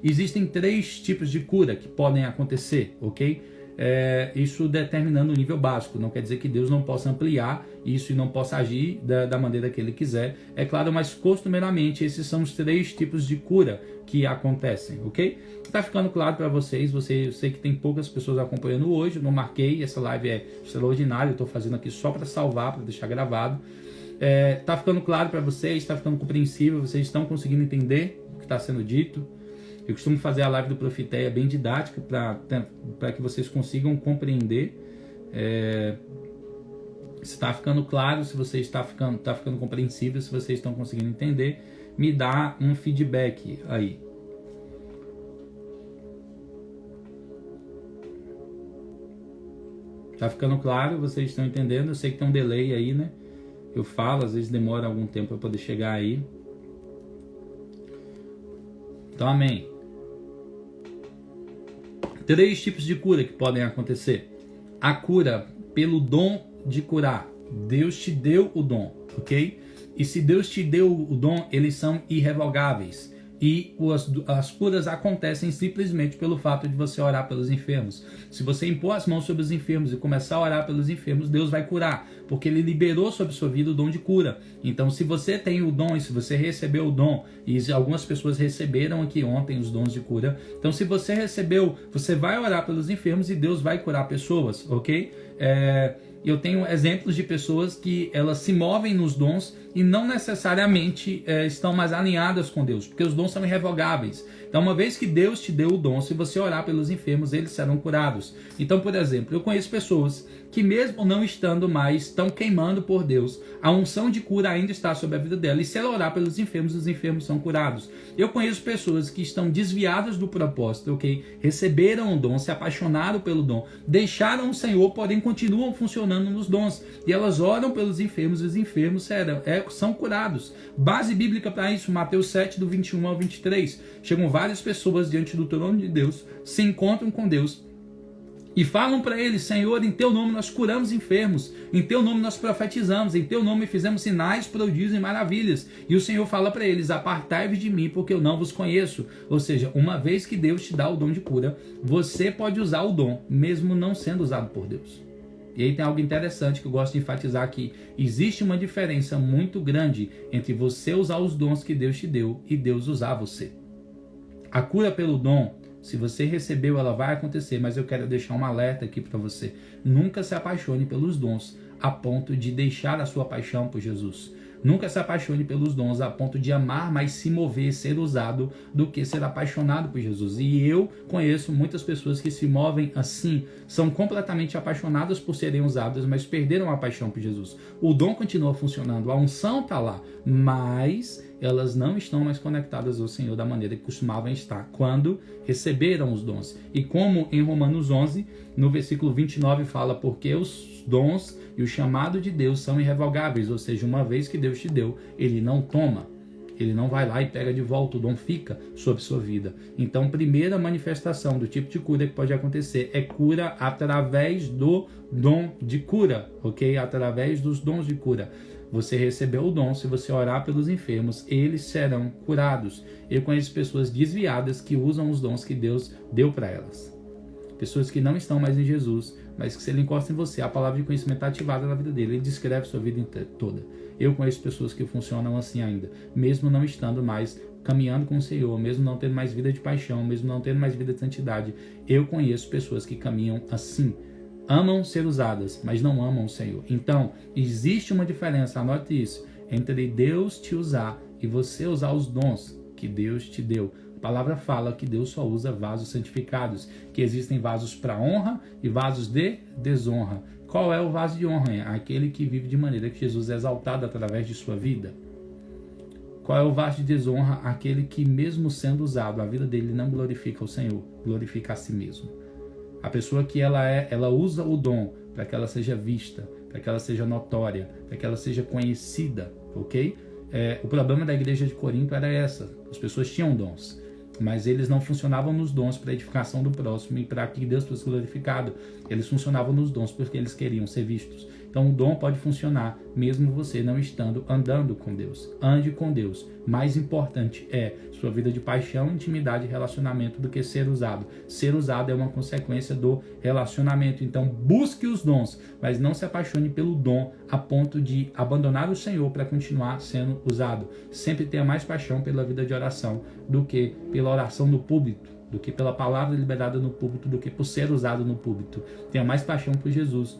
Existem 3 tipos de cura que podem acontecer, ok? Isso determinando o nível básico. Não quer dizer que Deus não possa ampliar isso e não possa agir da maneira que Ele quiser. É claro, mas costumeiramente esses são os 3 tipos de cura que acontecem, ok? Está ficando claro para vocês? Eu sei que tem poucas pessoas acompanhando hoje, eu não marquei, essa live é extraordinária, eu estou fazendo aqui só para salvar, para deixar gravado. Está ficando claro para vocês? Está ficando compreensível? Vocês estão conseguindo entender o que está sendo dito? Eu costumo fazer a live do Profiteia bem didática para que vocês consigam compreender. Se está ficando claro, se você está ficando compreensível, se vocês estão conseguindo entender, me dá um feedback aí. Tá ficando claro? Vocês estão entendendo? Eu sei que tem um delay aí, né? Eu falo, às vezes demora algum tempo para poder chegar aí. Então, amém. 3 tipos de cura que podem acontecer. A cura pelo dom de curar. Deus te deu o dom, ok? E se Deus te deu o dom, eles são irrevogáveis. E as curas acontecem simplesmente pelo fato de você orar pelos enfermos. Se você impor as mãos sobre os enfermos e começar a orar pelos enfermos, Deus vai curar, porque Ele liberou sobre sua vida o dom de cura. Então, se você tem o dom e se você recebeu o dom, e algumas pessoas receberam aqui ontem os dons de cura, então se você recebeu, você vai orar pelos enfermos e Deus vai curar pessoas, ok? Eu tenho exemplos de pessoas que elas se movem nos dons e não necessariamente estão mais alinhadas com Deus, porque os dons são irrevogáveis. Então, uma vez que Deus te deu o dom, se você orar pelos enfermos, eles serão curados. Então, por exemplo, eu conheço pessoas que mesmo não estando mais, estão queimando por Deus, a unção de cura ainda está sobre a vida dela, e se ela orar pelos enfermos, os enfermos são curados. Eu conheço pessoas que estão desviadas do propósito, ok? Receberam o dom, se apaixonaram pelo dom, deixaram o Senhor, porém continuam funcionando nos dons, e elas oram pelos enfermos, e os enfermos são curados. Base bíblica para isso, Mateus 7, do 21 ao 23. Chegam várias pessoas diante do trono de Deus, se encontram com Deus, e falam para ele: Senhor, em teu nome nós curamos enfermos, em teu nome nós profetizamos, em teu nome fizemos sinais, prodígios e maravilhas. E o Senhor fala para eles: apartai-vos de mim, porque eu não vos conheço. Ou seja, uma vez que Deus te dá o dom de cura, você pode usar o dom, mesmo não sendo usado por Deus. E aí tem algo interessante que eu gosto de enfatizar aqui. Existe uma diferença muito grande entre você usar os dons que Deus te deu e Deus usar você. A cura pelo dom, se você recebeu, ela vai acontecer, mas eu quero deixar um alerta aqui para você. Nunca se apaixone pelos dons a ponto de deixar a sua paixão por Jesus. Nunca se apaixone pelos dons a ponto de amar, mas se mover, ser usado, do que ser apaixonado por Jesus. E eu conheço muitas pessoas que se movem assim, são completamente apaixonadas por serem usadas, mas perderam a paixão por Jesus. O dom continua funcionando, a unção está lá, mas elas não estão mais conectadas ao Senhor da maneira que costumavam estar quando receberam os dons. E como em Romanos 11, no versículo 29 fala: porque os dons e o chamado de Deus são irrevogáveis, ou seja, uma vez que Deus te deu, Ele não toma, Ele não vai lá e pega de volta, o dom fica sobre sua vida. Então, primeira manifestação do tipo de cura que pode acontecer é cura através do dom de cura, ok? Através dos dons de cura. Você recebeu o dom, se você orar pelos enfermos, eles serão curados. Eu conheço pessoas desviadas que usam os dons que Deus deu para elas. Pessoas que não estão mais em Jesus, mas que se ele encosta em você, a palavra de conhecimento está ativada na vida dele, ele descreve sua vida toda. Eu conheço pessoas que funcionam assim ainda, mesmo não estando mais caminhando com o Senhor, mesmo não tendo mais vida de paixão, mesmo não tendo mais vida de santidade. Eu conheço pessoas que caminham assim. Amam ser usadas, mas não amam o Senhor. Então, existe uma diferença, anote isso, entre Deus te usar e você usar os dons que Deus te deu. A palavra fala que Deus só usa vasos santificados, que existem vasos para honra e vasos de desonra. Qual é o vaso de honra? Aquele que vive de maneira que Jesus é exaltado através de sua vida. Qual é o vaso de desonra? Aquele que, mesmo sendo usado, a vida dele não glorifica o Senhor, glorifica a si mesmo. A pessoa que ela usa o dom para que ela seja vista, para que ela seja notória, para que ela seja conhecida, ok? O problema da igreja de Corinto era essa. As pessoas tinham dons, mas eles não funcionavam nos dons para a edificação do próximo e para que Deus fosse glorificado. Eles funcionavam nos dons porque eles queriam ser vistos. Então o dom pode funcionar mesmo você não estando andando com Deus. Ande com Deus. Mais importante é sua vida de paixão, intimidade e relacionamento do que ser usado. Ser usado é uma consequência do relacionamento. Então busque os dons, mas não se apaixone pelo dom a ponto de abandonar o Senhor para continuar sendo usado. Sempre tenha mais paixão pela vida de oração do que pela oração no púlpito, do que pela palavra liberada no púlpito, do que por ser usado no púlpito. Tenha mais paixão por Jesus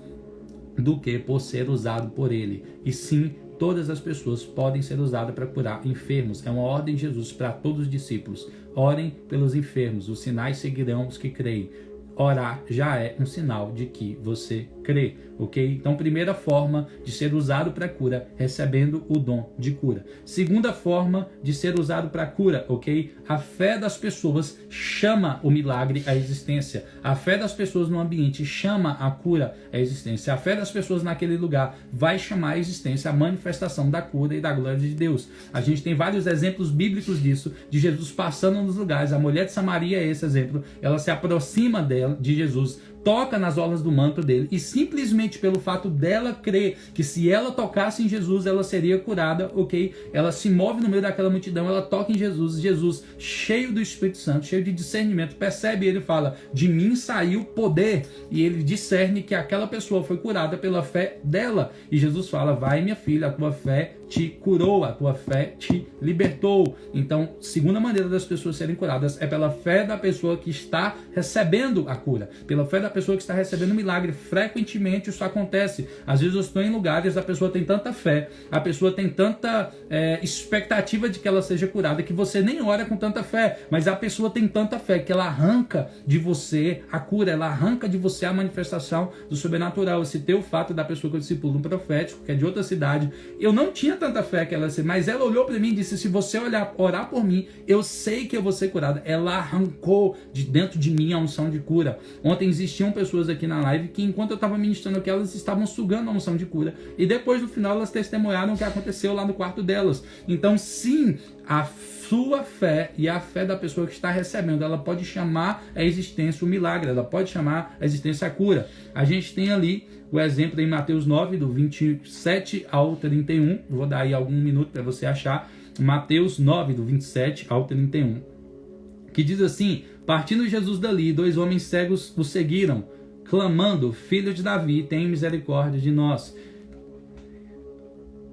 do que por ser usado por Ele. E sim, todas as pessoas podem ser usadas para curar enfermos. É uma ordem de Jesus para todos os discípulos. Orem pelos enfermos, os sinais seguirão os que creem. Orar já é um sinal de que você crê, ok? Então, primeira forma de ser usado para cura, recebendo o dom de cura. Segunda forma de ser usado para cura, ok? A fé das pessoas chama o milagre à existência. A fé das pessoas no ambiente chama a cura à existência. A fé das pessoas naquele lugar vai chamar à existência a manifestação da cura e da glória de Deus. A gente tem vários exemplos bíblicos disso, de Jesus passando nos lugares. A mulher de Samaria é esse exemplo. Ela se aproxima de Jesus, toca nas orlas do manto dele e simplesmente pelo fato dela crer que se ela tocasse em Jesus ela seria curada, ok? Ela se move no meio daquela multidão, ela toca em Jesus, Jesus cheio do Espírito Santo, cheio de discernimento, percebe, ele fala, de mim saiu poder, e ele discerne que aquela pessoa foi curada pela fé dela, e Jesus fala, vai minha filha, a tua fé te curou, a tua fé te libertou. Então, segunda maneira das pessoas serem curadas é pela fé da pessoa que está recebendo a cura, pela fé da pessoa que está recebendo o milagre. Frequentemente isso acontece. Às vezes eu estou em lugares, a pessoa tem tanta fé, a pessoa tem tanta expectativa de que ela seja curada, que você nem ora com tanta fé, mas a pessoa tem tanta fé que ela arranca de você a cura, ela arranca de você a manifestação do sobrenatural. Eu citei o fato da pessoa que eu discipulo, um profético, que é de outra cidade. Eu não tinha tanta fé que ela, mas ela olhou para mim e disse, se você orar por mim, eu sei que eu vou ser curada. Ela arrancou de dentro de mim a unção de cura. Ontem existiam pessoas aqui na live que, enquanto eu estava ministrando aqui, elas estavam sugando a unção de cura, e depois no final elas testemunharam o que aconteceu lá no quarto delas. Então sim, a sua fé e a fé da pessoa que está recebendo, ela pode chamar a existência o milagre, ela pode chamar a existência a cura. A gente tem ali o exemplo em Mateus 9, do 27 ao 31, vou dar aí algum minuto para você achar, Mateus 9, do 27 ao 31, que diz assim, partindo Jesus dali, 2 homens cegos o seguiram, clamando, filho de Davi, tem misericórdia de nós.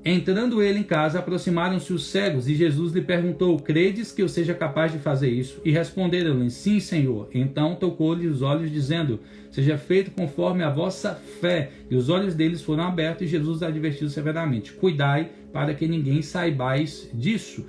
Entrando ele em casa, aproximaram-se os cegos, e Jesus lhe perguntou, credes que eu seja capaz de fazer isso? E responderam-lhe, sim, Senhor. Então tocou-lhe os olhos, dizendo, seja feito conforme a vossa fé. E os olhos deles foram abertos, e Jesus advertiu severamente, cuidai para que ninguém saibais disso.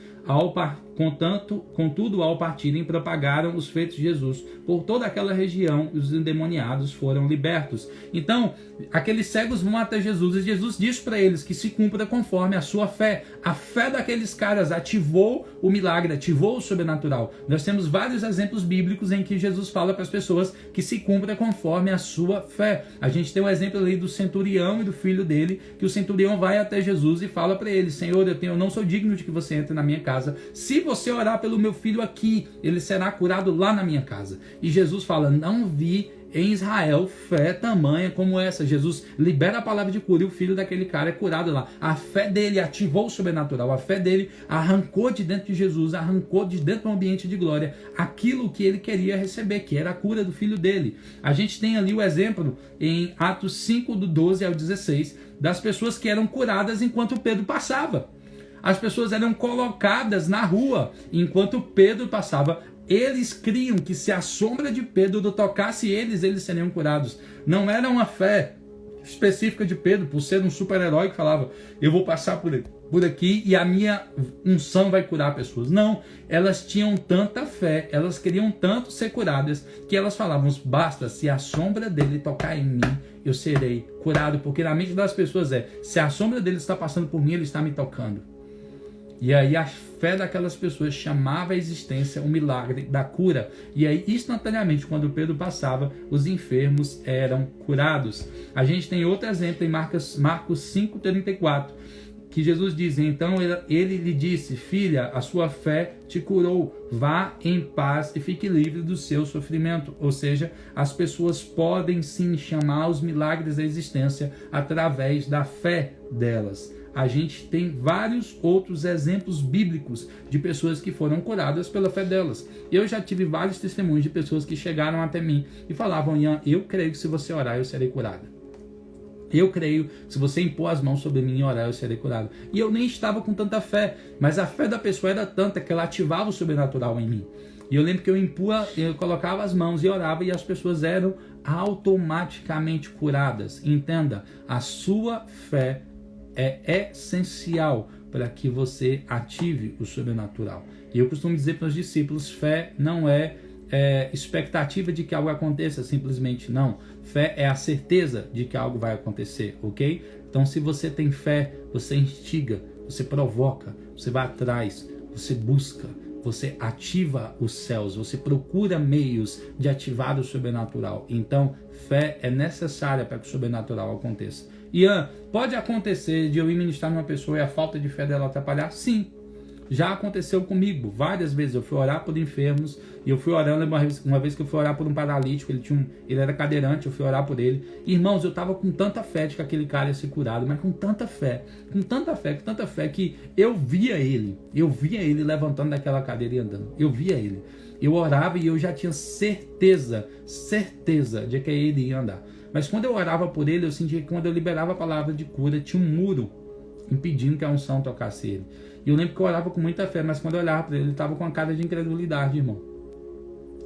Contudo, ao partirem, propagaram os feitos de Jesus por toda aquela região, e os endemoniados foram libertos. Então, aqueles cegos vão até Jesus, e Jesus diz para eles que se cumpra conforme a sua fé. A fé daqueles caras ativou o milagre, ativou o sobrenatural. Nós temos vários exemplos bíblicos em que Jesus fala para as pessoas que se cumpra conforme a sua fé. A gente tem o exemplo ali do centurião e do filho dele, que o centurião vai até Jesus e fala para ele, Senhor, eu não sou digno de que você entre na minha casa. Se você orar pelo meu filho aqui, ele será curado lá na minha casa. E Jesus fala, não vi em Israel fé tamanha como essa. Jesus libera a palavra de cura e o filho daquele cara é curado lá. A fé dele ativou o sobrenatural. A fé dele arrancou de dentro de Jesus, arrancou de dentro do ambiente de glória aquilo que ele queria receber, que era a cura do filho dele. A gente tem ali o exemplo em Atos 5, do 12 ao 16, das pessoas que eram curadas enquanto Pedro passava. As pessoas eram colocadas na rua enquanto Pedro passava. Eles criam que se a sombra de Pedro tocasse eles seriam curados. Não era uma fé específica de Pedro, por ser um super-herói que falava, eu vou passar por aqui e a minha unção vai curar pessoas. Não, elas tinham tanta fé, elas queriam tanto ser curadas, que elas falavam, basta, se a sombra dele tocar em mim, eu serei curado. Porque na mente das pessoas se a sombra dele está passando por mim, ele está me tocando. E aí a fé daquelas pessoas chamava à existência o milagre da cura. E aí instantaneamente, quando Pedro passava, os enfermos eram curados. A gente tem outro exemplo em Marcos 5:34, que Jesus diz, então ele lhe disse, filha, a sua fé te curou, vá em paz e fique livre do seu sofrimento. Ou seja, as pessoas podem sim chamar os milagres à existência através da fé delas. A gente tem vários outros exemplos bíblicos de pessoas que foram curadas pela fé delas. Eu já tive vários testemunhos de pessoas que chegaram até mim e falavam, Ian, eu creio que se você orar, eu serei curada. Eu creio, se você impor as mãos sobre mim e orar, eu serei curado. E eu nem estava com tanta fé, mas a fé da pessoa era tanta que ela ativava o sobrenatural em mim. E eu lembro que eu colocava as mãos e orava e as pessoas eram automaticamente curadas. Entenda, a sua fé é essencial para que você ative o sobrenatural. E eu costumo dizer para os discípulos, fé não é expectativa de que algo aconteça, simplesmente não. Fé é a certeza de que algo vai acontecer, ok? Então, se você tem fé, você instiga, você provoca, você vai atrás, você busca, você ativa os céus, você procura meios de ativar o sobrenatural. Então, fé é necessária para que o sobrenatural aconteça. Ian, pode acontecer de eu ir ministrar numa pessoa e a falta de fé dela atrapalhar? Sim. Já aconteceu comigo várias vezes. Eu fui orar por enfermos e eu fui orando uma vez que eu fui orar por um paralítico. Ele era cadeirante, eu fui orar por ele. Irmãos, eu estava com tanta fé de que aquele cara ia ser curado, mas com tanta fé que eu via ele levantando daquela cadeira e andando. Eu via ele. Eu orava e eu já tinha certeza de que ele ia andar. Mas quando eu orava por ele, eu sentia que quando eu liberava a palavra de cura, tinha um muro impedindo que a unção tocasse ele. E eu lembro que eu orava com muita fé, mas quando eu olhava para ele, ele estava com uma cara de incredulidade, irmão.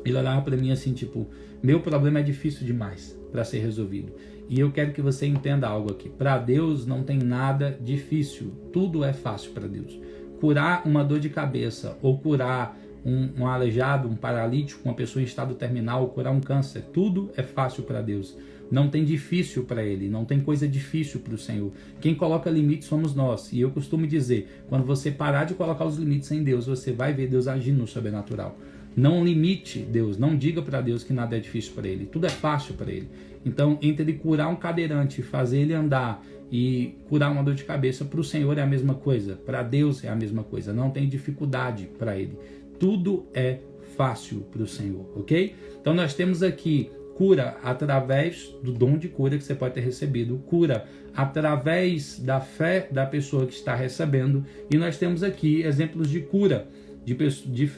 Ele olhava para mim assim, tipo, meu problema é difícil demais para ser resolvido. E eu quero que você entenda algo aqui. Para Deus não tem nada difícil. Tudo é fácil para Deus. Curar uma dor de cabeça, ou curar um aleijado, um paralítico, uma pessoa em estado terminal, ou curar um câncer, tudo é fácil para Deus. Não tem difícil para Ele, não tem coisa difícil para o Senhor. Quem coloca limites somos nós. E eu costumo dizer, quando você parar de colocar os limites em Deus, você vai ver Deus agindo no sobrenatural. Não limite Deus, não diga para Deus que nada é difícil para Ele. Tudo é fácil para Ele. Então, entre ele curar um cadeirante, fazer ele andar e curar uma dor de cabeça, para o Senhor é a mesma coisa. Para Deus é a mesma coisa. Não tem dificuldade para Ele. Tudo é fácil para o Senhor, ok? Então, nós temos aqui cura através do dom de cura que você pode ter recebido, cura através da fé da pessoa que está recebendo, e nós temos aqui exemplos de cura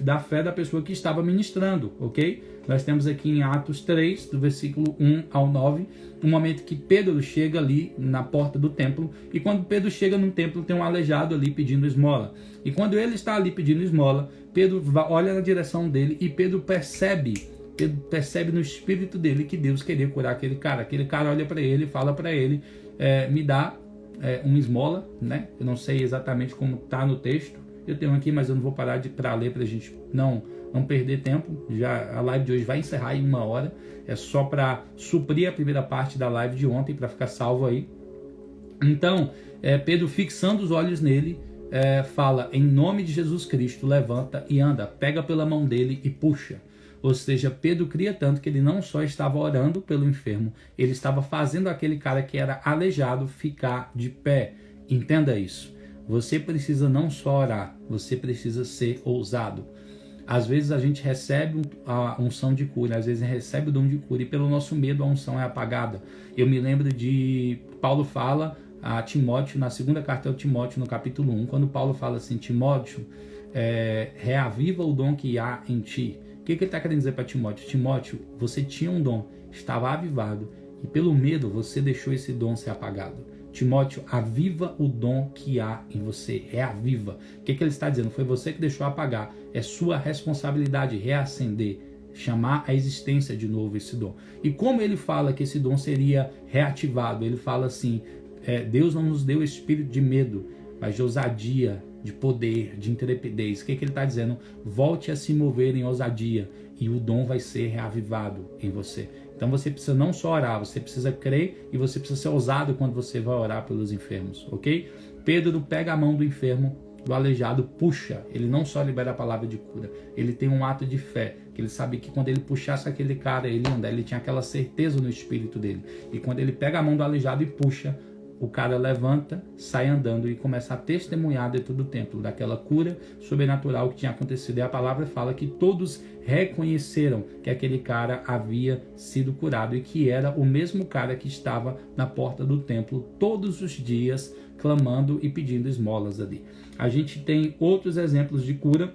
da fé da pessoa que estava ministrando, ok? Nós temos aqui em Atos 3, do versículo 1 ao 9, um momento que Pedro chega ali na porta do templo, e quando Pedro chega no templo tem um aleijado ali pedindo esmola, e quando ele está ali pedindo esmola, Pedro olha na direção dele e Pedro percebe no espírito dele que Deus queria curar aquele cara olha para ele e fala para ele, me dá uma esmola, né? Eu não sei exatamente como está no texto, eu tenho aqui, mas eu não vou parar para ler para a gente não perder tempo. Já a live de hoje vai encerrar em 1 hora, é só para suprir a primeira parte da live de ontem, para ficar salvo aí. Então, Pedro, fixando os olhos nele, fala, em nome de Jesus Cristo, levanta e anda, pega pela mão dele e puxa. Ou seja, Pedro cria tanto que ele não só estava orando pelo enfermo, ele estava fazendo aquele cara que era aleijado ficar de pé. Entenda isso. Você precisa não só orar, você precisa ser ousado. Às vezes a gente recebe a unção de cura, às vezes recebe o dom de cura e pelo nosso medo a unção é apagada. Eu me lembro de Paulo fala a Timóteo, na segunda carta ao Timóteo, no capítulo 1, quando Paulo fala assim, Timóteo, reaviva o dom que há em ti. O que ele está querendo dizer para Timóteo? Timóteo, você tinha um dom, estava avivado, e pelo medo você deixou esse dom ser apagado. Timóteo, aviva o dom que há em você, reaviva. O que ele está dizendo? Foi você que deixou apagar, é sua responsabilidade reacender, chamar à existência de novo esse dom. E como ele fala que esse dom seria reativado? Ele fala assim, Deus não nos deu espírito de medo, mas de ousadia, de poder, de intrepidez. O que ele está dizendo? Volte a se mover em ousadia e o dom vai ser reavivado em você. Então você precisa não só orar, você precisa crer e você precisa ser ousado quando você vai orar pelos enfermos, ok? Pedro pega a mão do enfermo, do aleijado, puxa. Ele não só libera a palavra de cura, ele tem um ato de fé, que ele sabe que quando ele puxasse aquele cara, ele ia andar, ele tinha aquela certeza no espírito dele. E quando ele pega a mão do aleijado e puxa, o cara levanta, sai andando e começa a testemunhar dentro do templo daquela cura sobrenatural que tinha acontecido. E a palavra fala que todos reconheceram que aquele cara havia sido curado e que era o mesmo cara que estava na porta do templo todos os dias clamando e pedindo esmolas ali. A gente tem outros exemplos de cura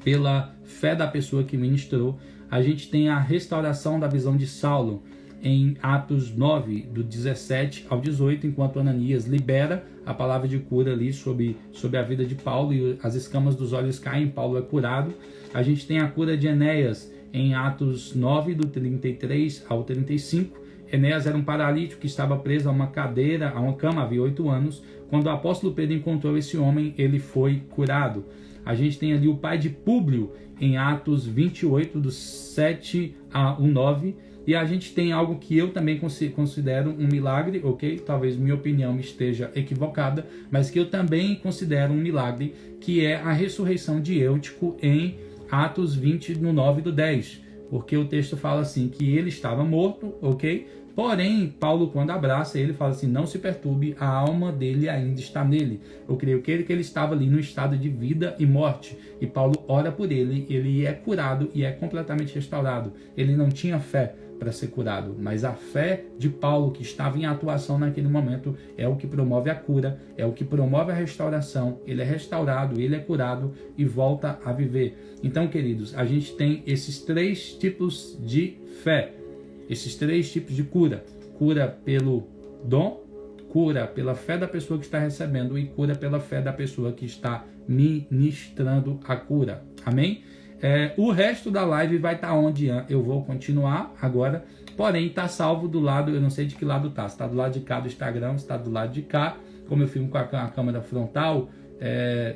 pela fé da pessoa que ministrou. A gente tem a restauração da visão de Saulo em Atos 9, do 17 ao 18, enquanto Ananias libera a palavra de cura ali sobre a vida de Paulo e as escamas dos olhos caem, Paulo é curado. A gente tem a cura de Enéas em Atos 9, do 33 ao 35. Enéas era um paralítico que estava preso a uma cadeira, a uma cama, havia 8 anos. Quando o apóstolo Pedro encontrou esse homem, ele foi curado. A gente tem ali o pai de Públio em Atos 28, do 7 ao 9. E a gente tem algo que eu também considero um milagre, ok? Talvez minha opinião esteja equivocada, mas que eu também considero um milagre, que é a ressurreição de Eutico em Atos 20, no 9 do 10. Porque o texto fala assim, que ele estava morto, ok? Porém, Paulo, quando abraça ele, fala assim, não se perturbe, a alma dele ainda está nele. Eu creio que ele estava ali no estado de vida e morte. E Paulo ora por ele, ele é curado e é completamente restaurado. Ele não tinha fé para ser curado, mas a fé de Paulo, que estava em atuação naquele momento, é o que promove a cura, é o que promove a restauração. Ele é restaurado, ele é curado e volta a viver. Então, queridos, a gente tem esses 3 tipos de fé, esses 3 tipos de cura: cura pelo dom, cura pela fé da pessoa que está recebendo e cura pela fé da pessoa que está ministrando a cura. Amém? O resto da live vai estar onde eu vou continuar agora, porém está salvo do lado, eu não sei de que lado está, se está do lado de cá do Instagram, se está do lado de cá, como eu filmo com a câmera frontal,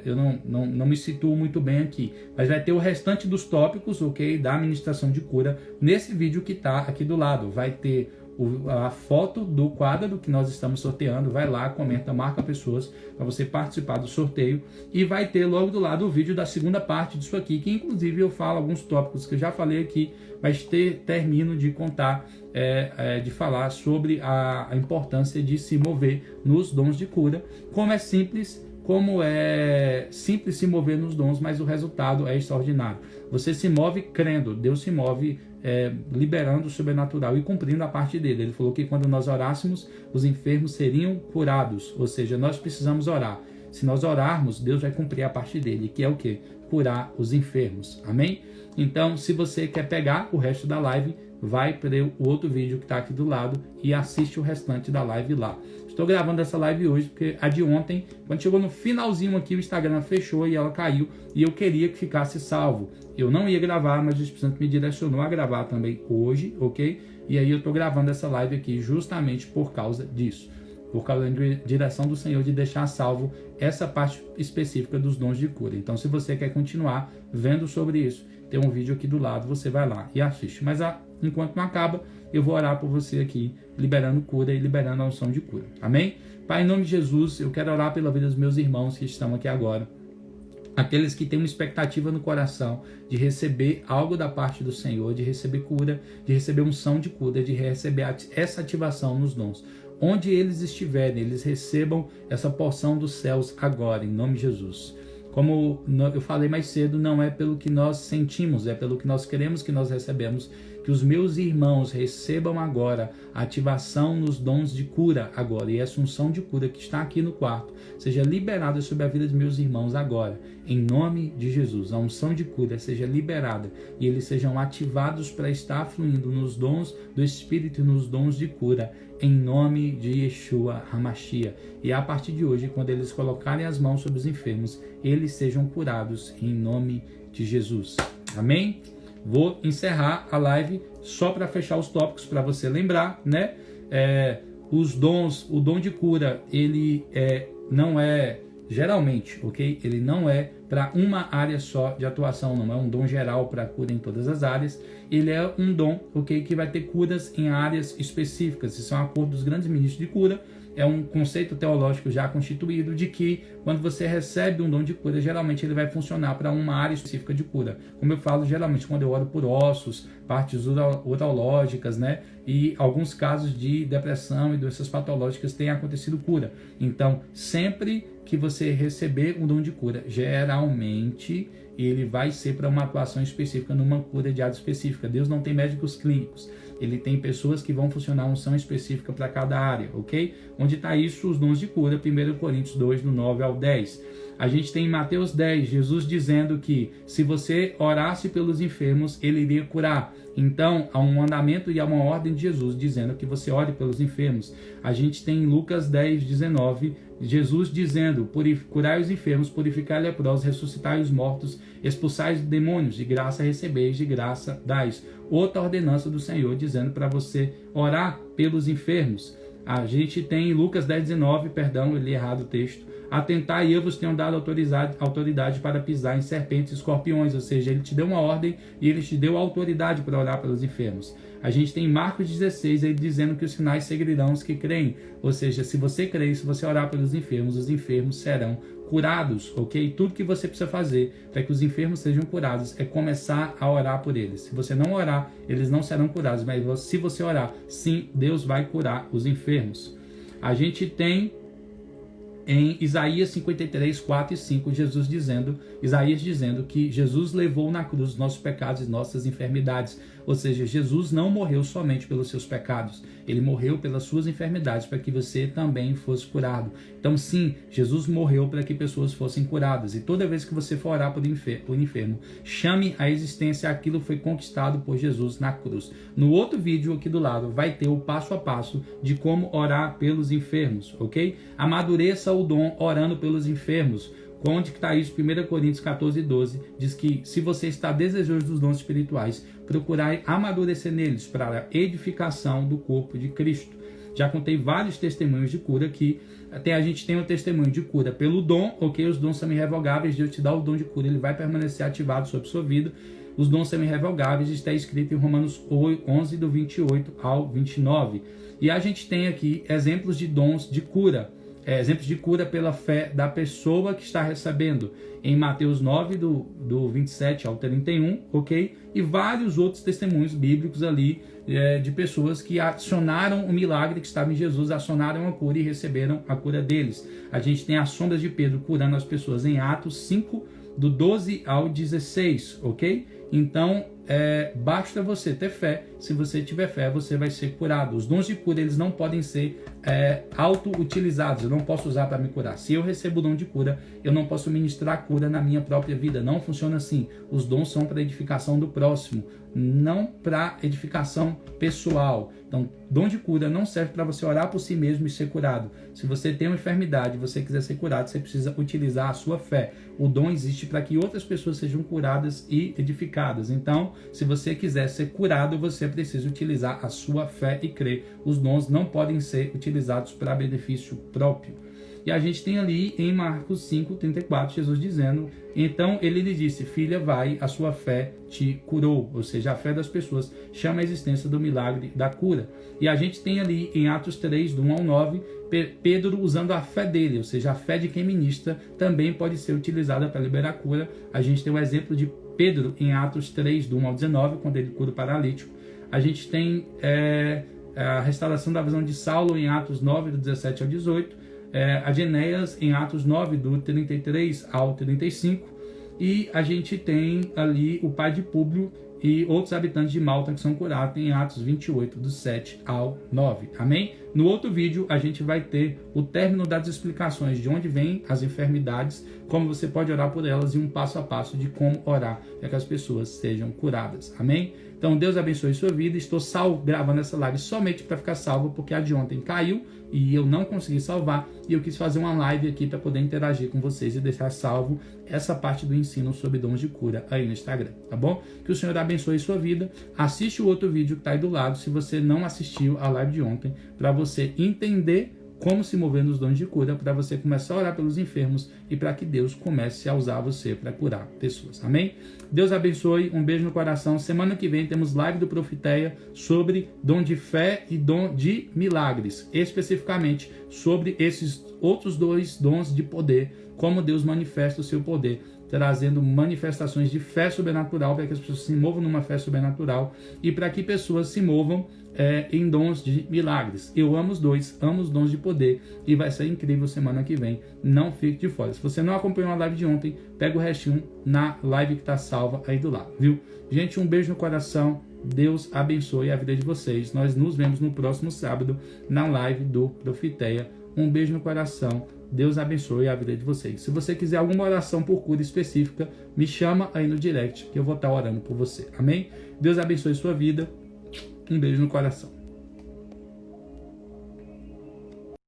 eu não me situo muito bem aqui, mas vai ter o restante dos tópicos, ok, da administração de cura, nesse vídeo que está aqui do lado. Vai ter a foto do quadro que nós estamos sorteando, vai lá, comenta, marca pessoas para você participar do sorteio, e vai ter logo do lado o vídeo da segunda parte disso aqui, que inclusive eu falo alguns tópicos que eu já falei aqui, mas termino de contar, de falar sobre a importância de se mover nos dons de cura, como é simples se mover nos dons, mas o resultado é extraordinário. Você se move crendo, Deus se move liberando o sobrenatural e cumprindo a parte dele. Ele falou que quando nós orássemos, os enfermos seriam curados, ou seja, nós precisamos orar. Se nós orarmos, Deus vai cumprir a parte dele, que é o quê? Curar os enfermos. Amém? Então, se você quer pegar o resto da live, vai para o outro vídeo que está aqui do lado e assiste o restante da live lá. Estou gravando essa live hoje porque a de ontem, quando chegou no finalzinho aqui, o Instagram fechou e ela caiu e eu queria que ficasse salvo. Eu não ia gravar, mas o Espírito Santo me direcionou a gravar também hoje, ok? E aí eu estou gravando essa live aqui justamente por causa disso. Por causa da direção do Senhor de deixar salvo essa parte específica dos dons de cura. Então, se você quer continuar vendo sobre isso, tem um vídeo aqui do lado, você vai lá e assiste. Mas enquanto não acaba, eu vou orar por você aqui, liberando cura e liberando a unção de cura. Amém? Pai, em nome de Jesus, eu quero orar pela vida dos meus irmãos que estão aqui agora. Aqueles que têm uma expectativa no coração de receber algo da parte do Senhor, de receber cura, de receber unção de cura, de receber essa ativação nos dons. Onde eles estiverem, eles recebam essa porção dos céus agora, em nome de Jesus. Como eu falei mais cedo, não é pelo que nós sentimos, é pelo que nós queremos que nós recebemos. Que os meus irmãos recebam agora a ativação nos dons de cura agora. E essa unção de cura que está aqui no quarto seja liberada sobre a vida dos meus irmãos agora. Em nome de Jesus, a unção de cura seja liberada e eles sejam ativados para estar fluindo nos dons do Espírito e nos dons de cura. Em nome de Yeshua HaMashiach. E a partir de hoje, quando eles colocarem as mãos sobre os enfermos, eles sejam curados em nome de Jesus. Amém? Vou encerrar a live só para fechar os tópicos, para você lembrar, né? Os dons, o dom de cura, ele não é, geralmente, ok? Ele não é para uma área só de atuação, não é um dom geral para cura em todas as áreas. Ele é um dom, ok? Que vai ter curas em áreas específicas. Isso é um acordo dos grandes ministros de cura. É um conceito teológico já constituído de que quando você recebe um dom de cura, geralmente ele vai funcionar para uma área específica de cura. Como eu falo, geralmente quando eu oro por ossos, partes urológicas, né? E alguns casos de depressão e doenças patológicas tem acontecido cura. Então, sempre que você receber um dom de cura, geralmente ele vai ser para uma atuação específica numa cura de área específica. Deus não tem médicos clínicos. Ele tem pessoas que vão funcionar uma unção específica para cada área, ok? Onde está isso? Os dons de cura, 1 Coríntios 2, do 9 ao 10. A gente tem em Mateus 10, Jesus dizendo que se você orasse pelos enfermos, ele iria curar. Então, há um mandamento e há uma ordem de Jesus dizendo que você ore pelos enfermos. A gente tem em Lucas 10, 19, Jesus dizendo, curai os enfermos, purificai leprosos, ressuscitai os mortos, expulsai os demônios, de graça recebeis, de graça dais. Outra ordenança do Senhor dizendo para você orar pelos enfermos. A gente tem Lucas 10:19, perdão, eu li errado o texto. Atentai, eu vos tenho dado autoridade para pisar em serpentes e escorpiões, ou seja, ele te deu uma ordem e ele te deu autoridade para orar pelos enfermos. A gente tem Marcos 16 aí dizendo que os sinais seguirão os que creem, ou seja, se você crer, se você orar pelos enfermos, os enfermos serão curados, ok? Tudo que você precisa fazer para que os enfermos sejam curados é começar a orar por eles. Se você não orar, eles não serão curados, mas se você orar, sim, Deus vai curar os enfermos. A gente tem em Isaías 53, 4 e 5, Isaías dizendo que Jesus levou na cruz os nossos pecados e nossas enfermidades. Ou seja, Jesus não morreu somente pelos seus pecados, ele morreu pelas suas enfermidades para que você também fosse curado. Então sim, Jesus morreu para que pessoas fossem curadas. E toda vez que você for orar por enfermo, chame à existência aquilo que foi conquistado por Jesus na cruz. No outro vídeo aqui do lado vai ter o passo a passo de como orar pelos enfermos, ok? Amadureça o dom orando pelos enfermos. Onde que está isso? 1 Coríntios 14:12 diz que se você está desejoso dos dons espirituais, procurai amadurecer neles para a edificação do corpo de Cristo. Já contei vários testemunhos de cura aqui. Até a gente tem um testemunho de cura pelo dom, ok? Os dons são irrevogáveis. Deus te dá o dom de cura, ele vai permanecer ativado sobre sua vida. Os dons são irrevogáveis, está escrito em Romanos 11, do 28 ao 29. E a gente tem aqui exemplos de dons de cura. Exemplos de cura pela fé da pessoa que está recebendo, em Mateus 9, do 27 ao 31, ok? E vários outros testemunhos bíblicos ali, de pessoas que acionaram o milagre que estava em Jesus, acionaram a cura e receberam a cura deles. A gente tem as sombras de Pedro curando as pessoas em Atos 5, do 12 ao 16, ok? Então, basta você ter fé. Se você tiver fé, você vai ser curado. Os dons de cura, eles não podem ser auto-utilizados. Eu não posso usar para me curar. Se eu recebo o dom de cura, eu não posso ministrar cura na minha própria vida. Não funciona assim. Os dons são para edificação do próximo, não para edificação pessoal. Então, dom de cura não serve para você orar por si mesmo e ser curado. Se você tem uma enfermidade e você quiser ser curado, você precisa utilizar a sua fé. O dom existe para que outras pessoas sejam curadas e edificadas. Então, se você quiser ser curado, você precisa utilizar a sua fé e crer. Os dons não podem ser utilizados para benefício próprio. E a gente tem ali em Marcos 5:34, Jesus dizendo, então ele lhe disse, filha, vai, a sua fé te curou. Ou seja, a fé das pessoas chama a existência do milagre da cura. E a gente tem ali em Atos 3, do 1 ao 9, Pedro usando a fé dele, ou seja, a fé de quem ministra também pode ser utilizada para liberar cura. A gente tem o exemplo de Pedro em Atos 3, do 1 ao 19, quando ele cura o paralítico. A gente tem a restauração da visão de Saulo em Atos 9, do 17 ao 18. A de Enéas em Atos 9, do 33 ao 35, e a gente tem ali o pai de Públio e outros habitantes de Malta que são curados em Atos 28, do 7 ao 9. Amém? No outro vídeo a gente vai ter o término das explicações de onde vêm as enfermidades, como você pode orar por elas e um passo a passo de como orar para que as pessoas sejam curadas. Amém? Então Deus abençoe sua vida. Estou gravando essa live somente para ficar salvo, porque a de ontem caiu e eu não consegui salvar, e eu quis fazer uma live aqui para poder interagir com vocês e deixar salvo essa parte do ensino sobre dons de cura aí no Instagram, tá bom? Que o Senhor abençoe sua vida. Assiste o outro vídeo que está aí do lado, se você não assistiu a live de ontem, para você entender como se mover nos dons de cura, para você começar a orar pelos enfermos e para que Deus comece a usar você para curar pessoas. Amém? Deus abençoe, um beijo no coração. Semana que vem temos live do Profiteia sobre dom de fé e dom de milagres, especificamente sobre esses outros dois dons de poder, como Deus manifesta o seu poder, trazendo manifestações de fé sobrenatural para que as pessoas se movam numa fé sobrenatural e para que pessoas se movam em dons de milagres. Eu amo os dois, amo os dons de poder e vai ser incrível semana que vem. Não fique de fora. Se você não acompanhou a live de ontem, pega o restinho na live que está salva aí do lado, viu? Gente, um beijo no coração. Deus abençoe a vida de vocês. Nós nos vemos no próximo sábado na live do Profiteia. Um beijo no coração. Deus abençoe a vida de vocês. Se você quiser alguma oração por cura específica, me chama aí no direct que eu vou estar orando por você. Amém? Deus abençoe sua vida. Um beijo no coração.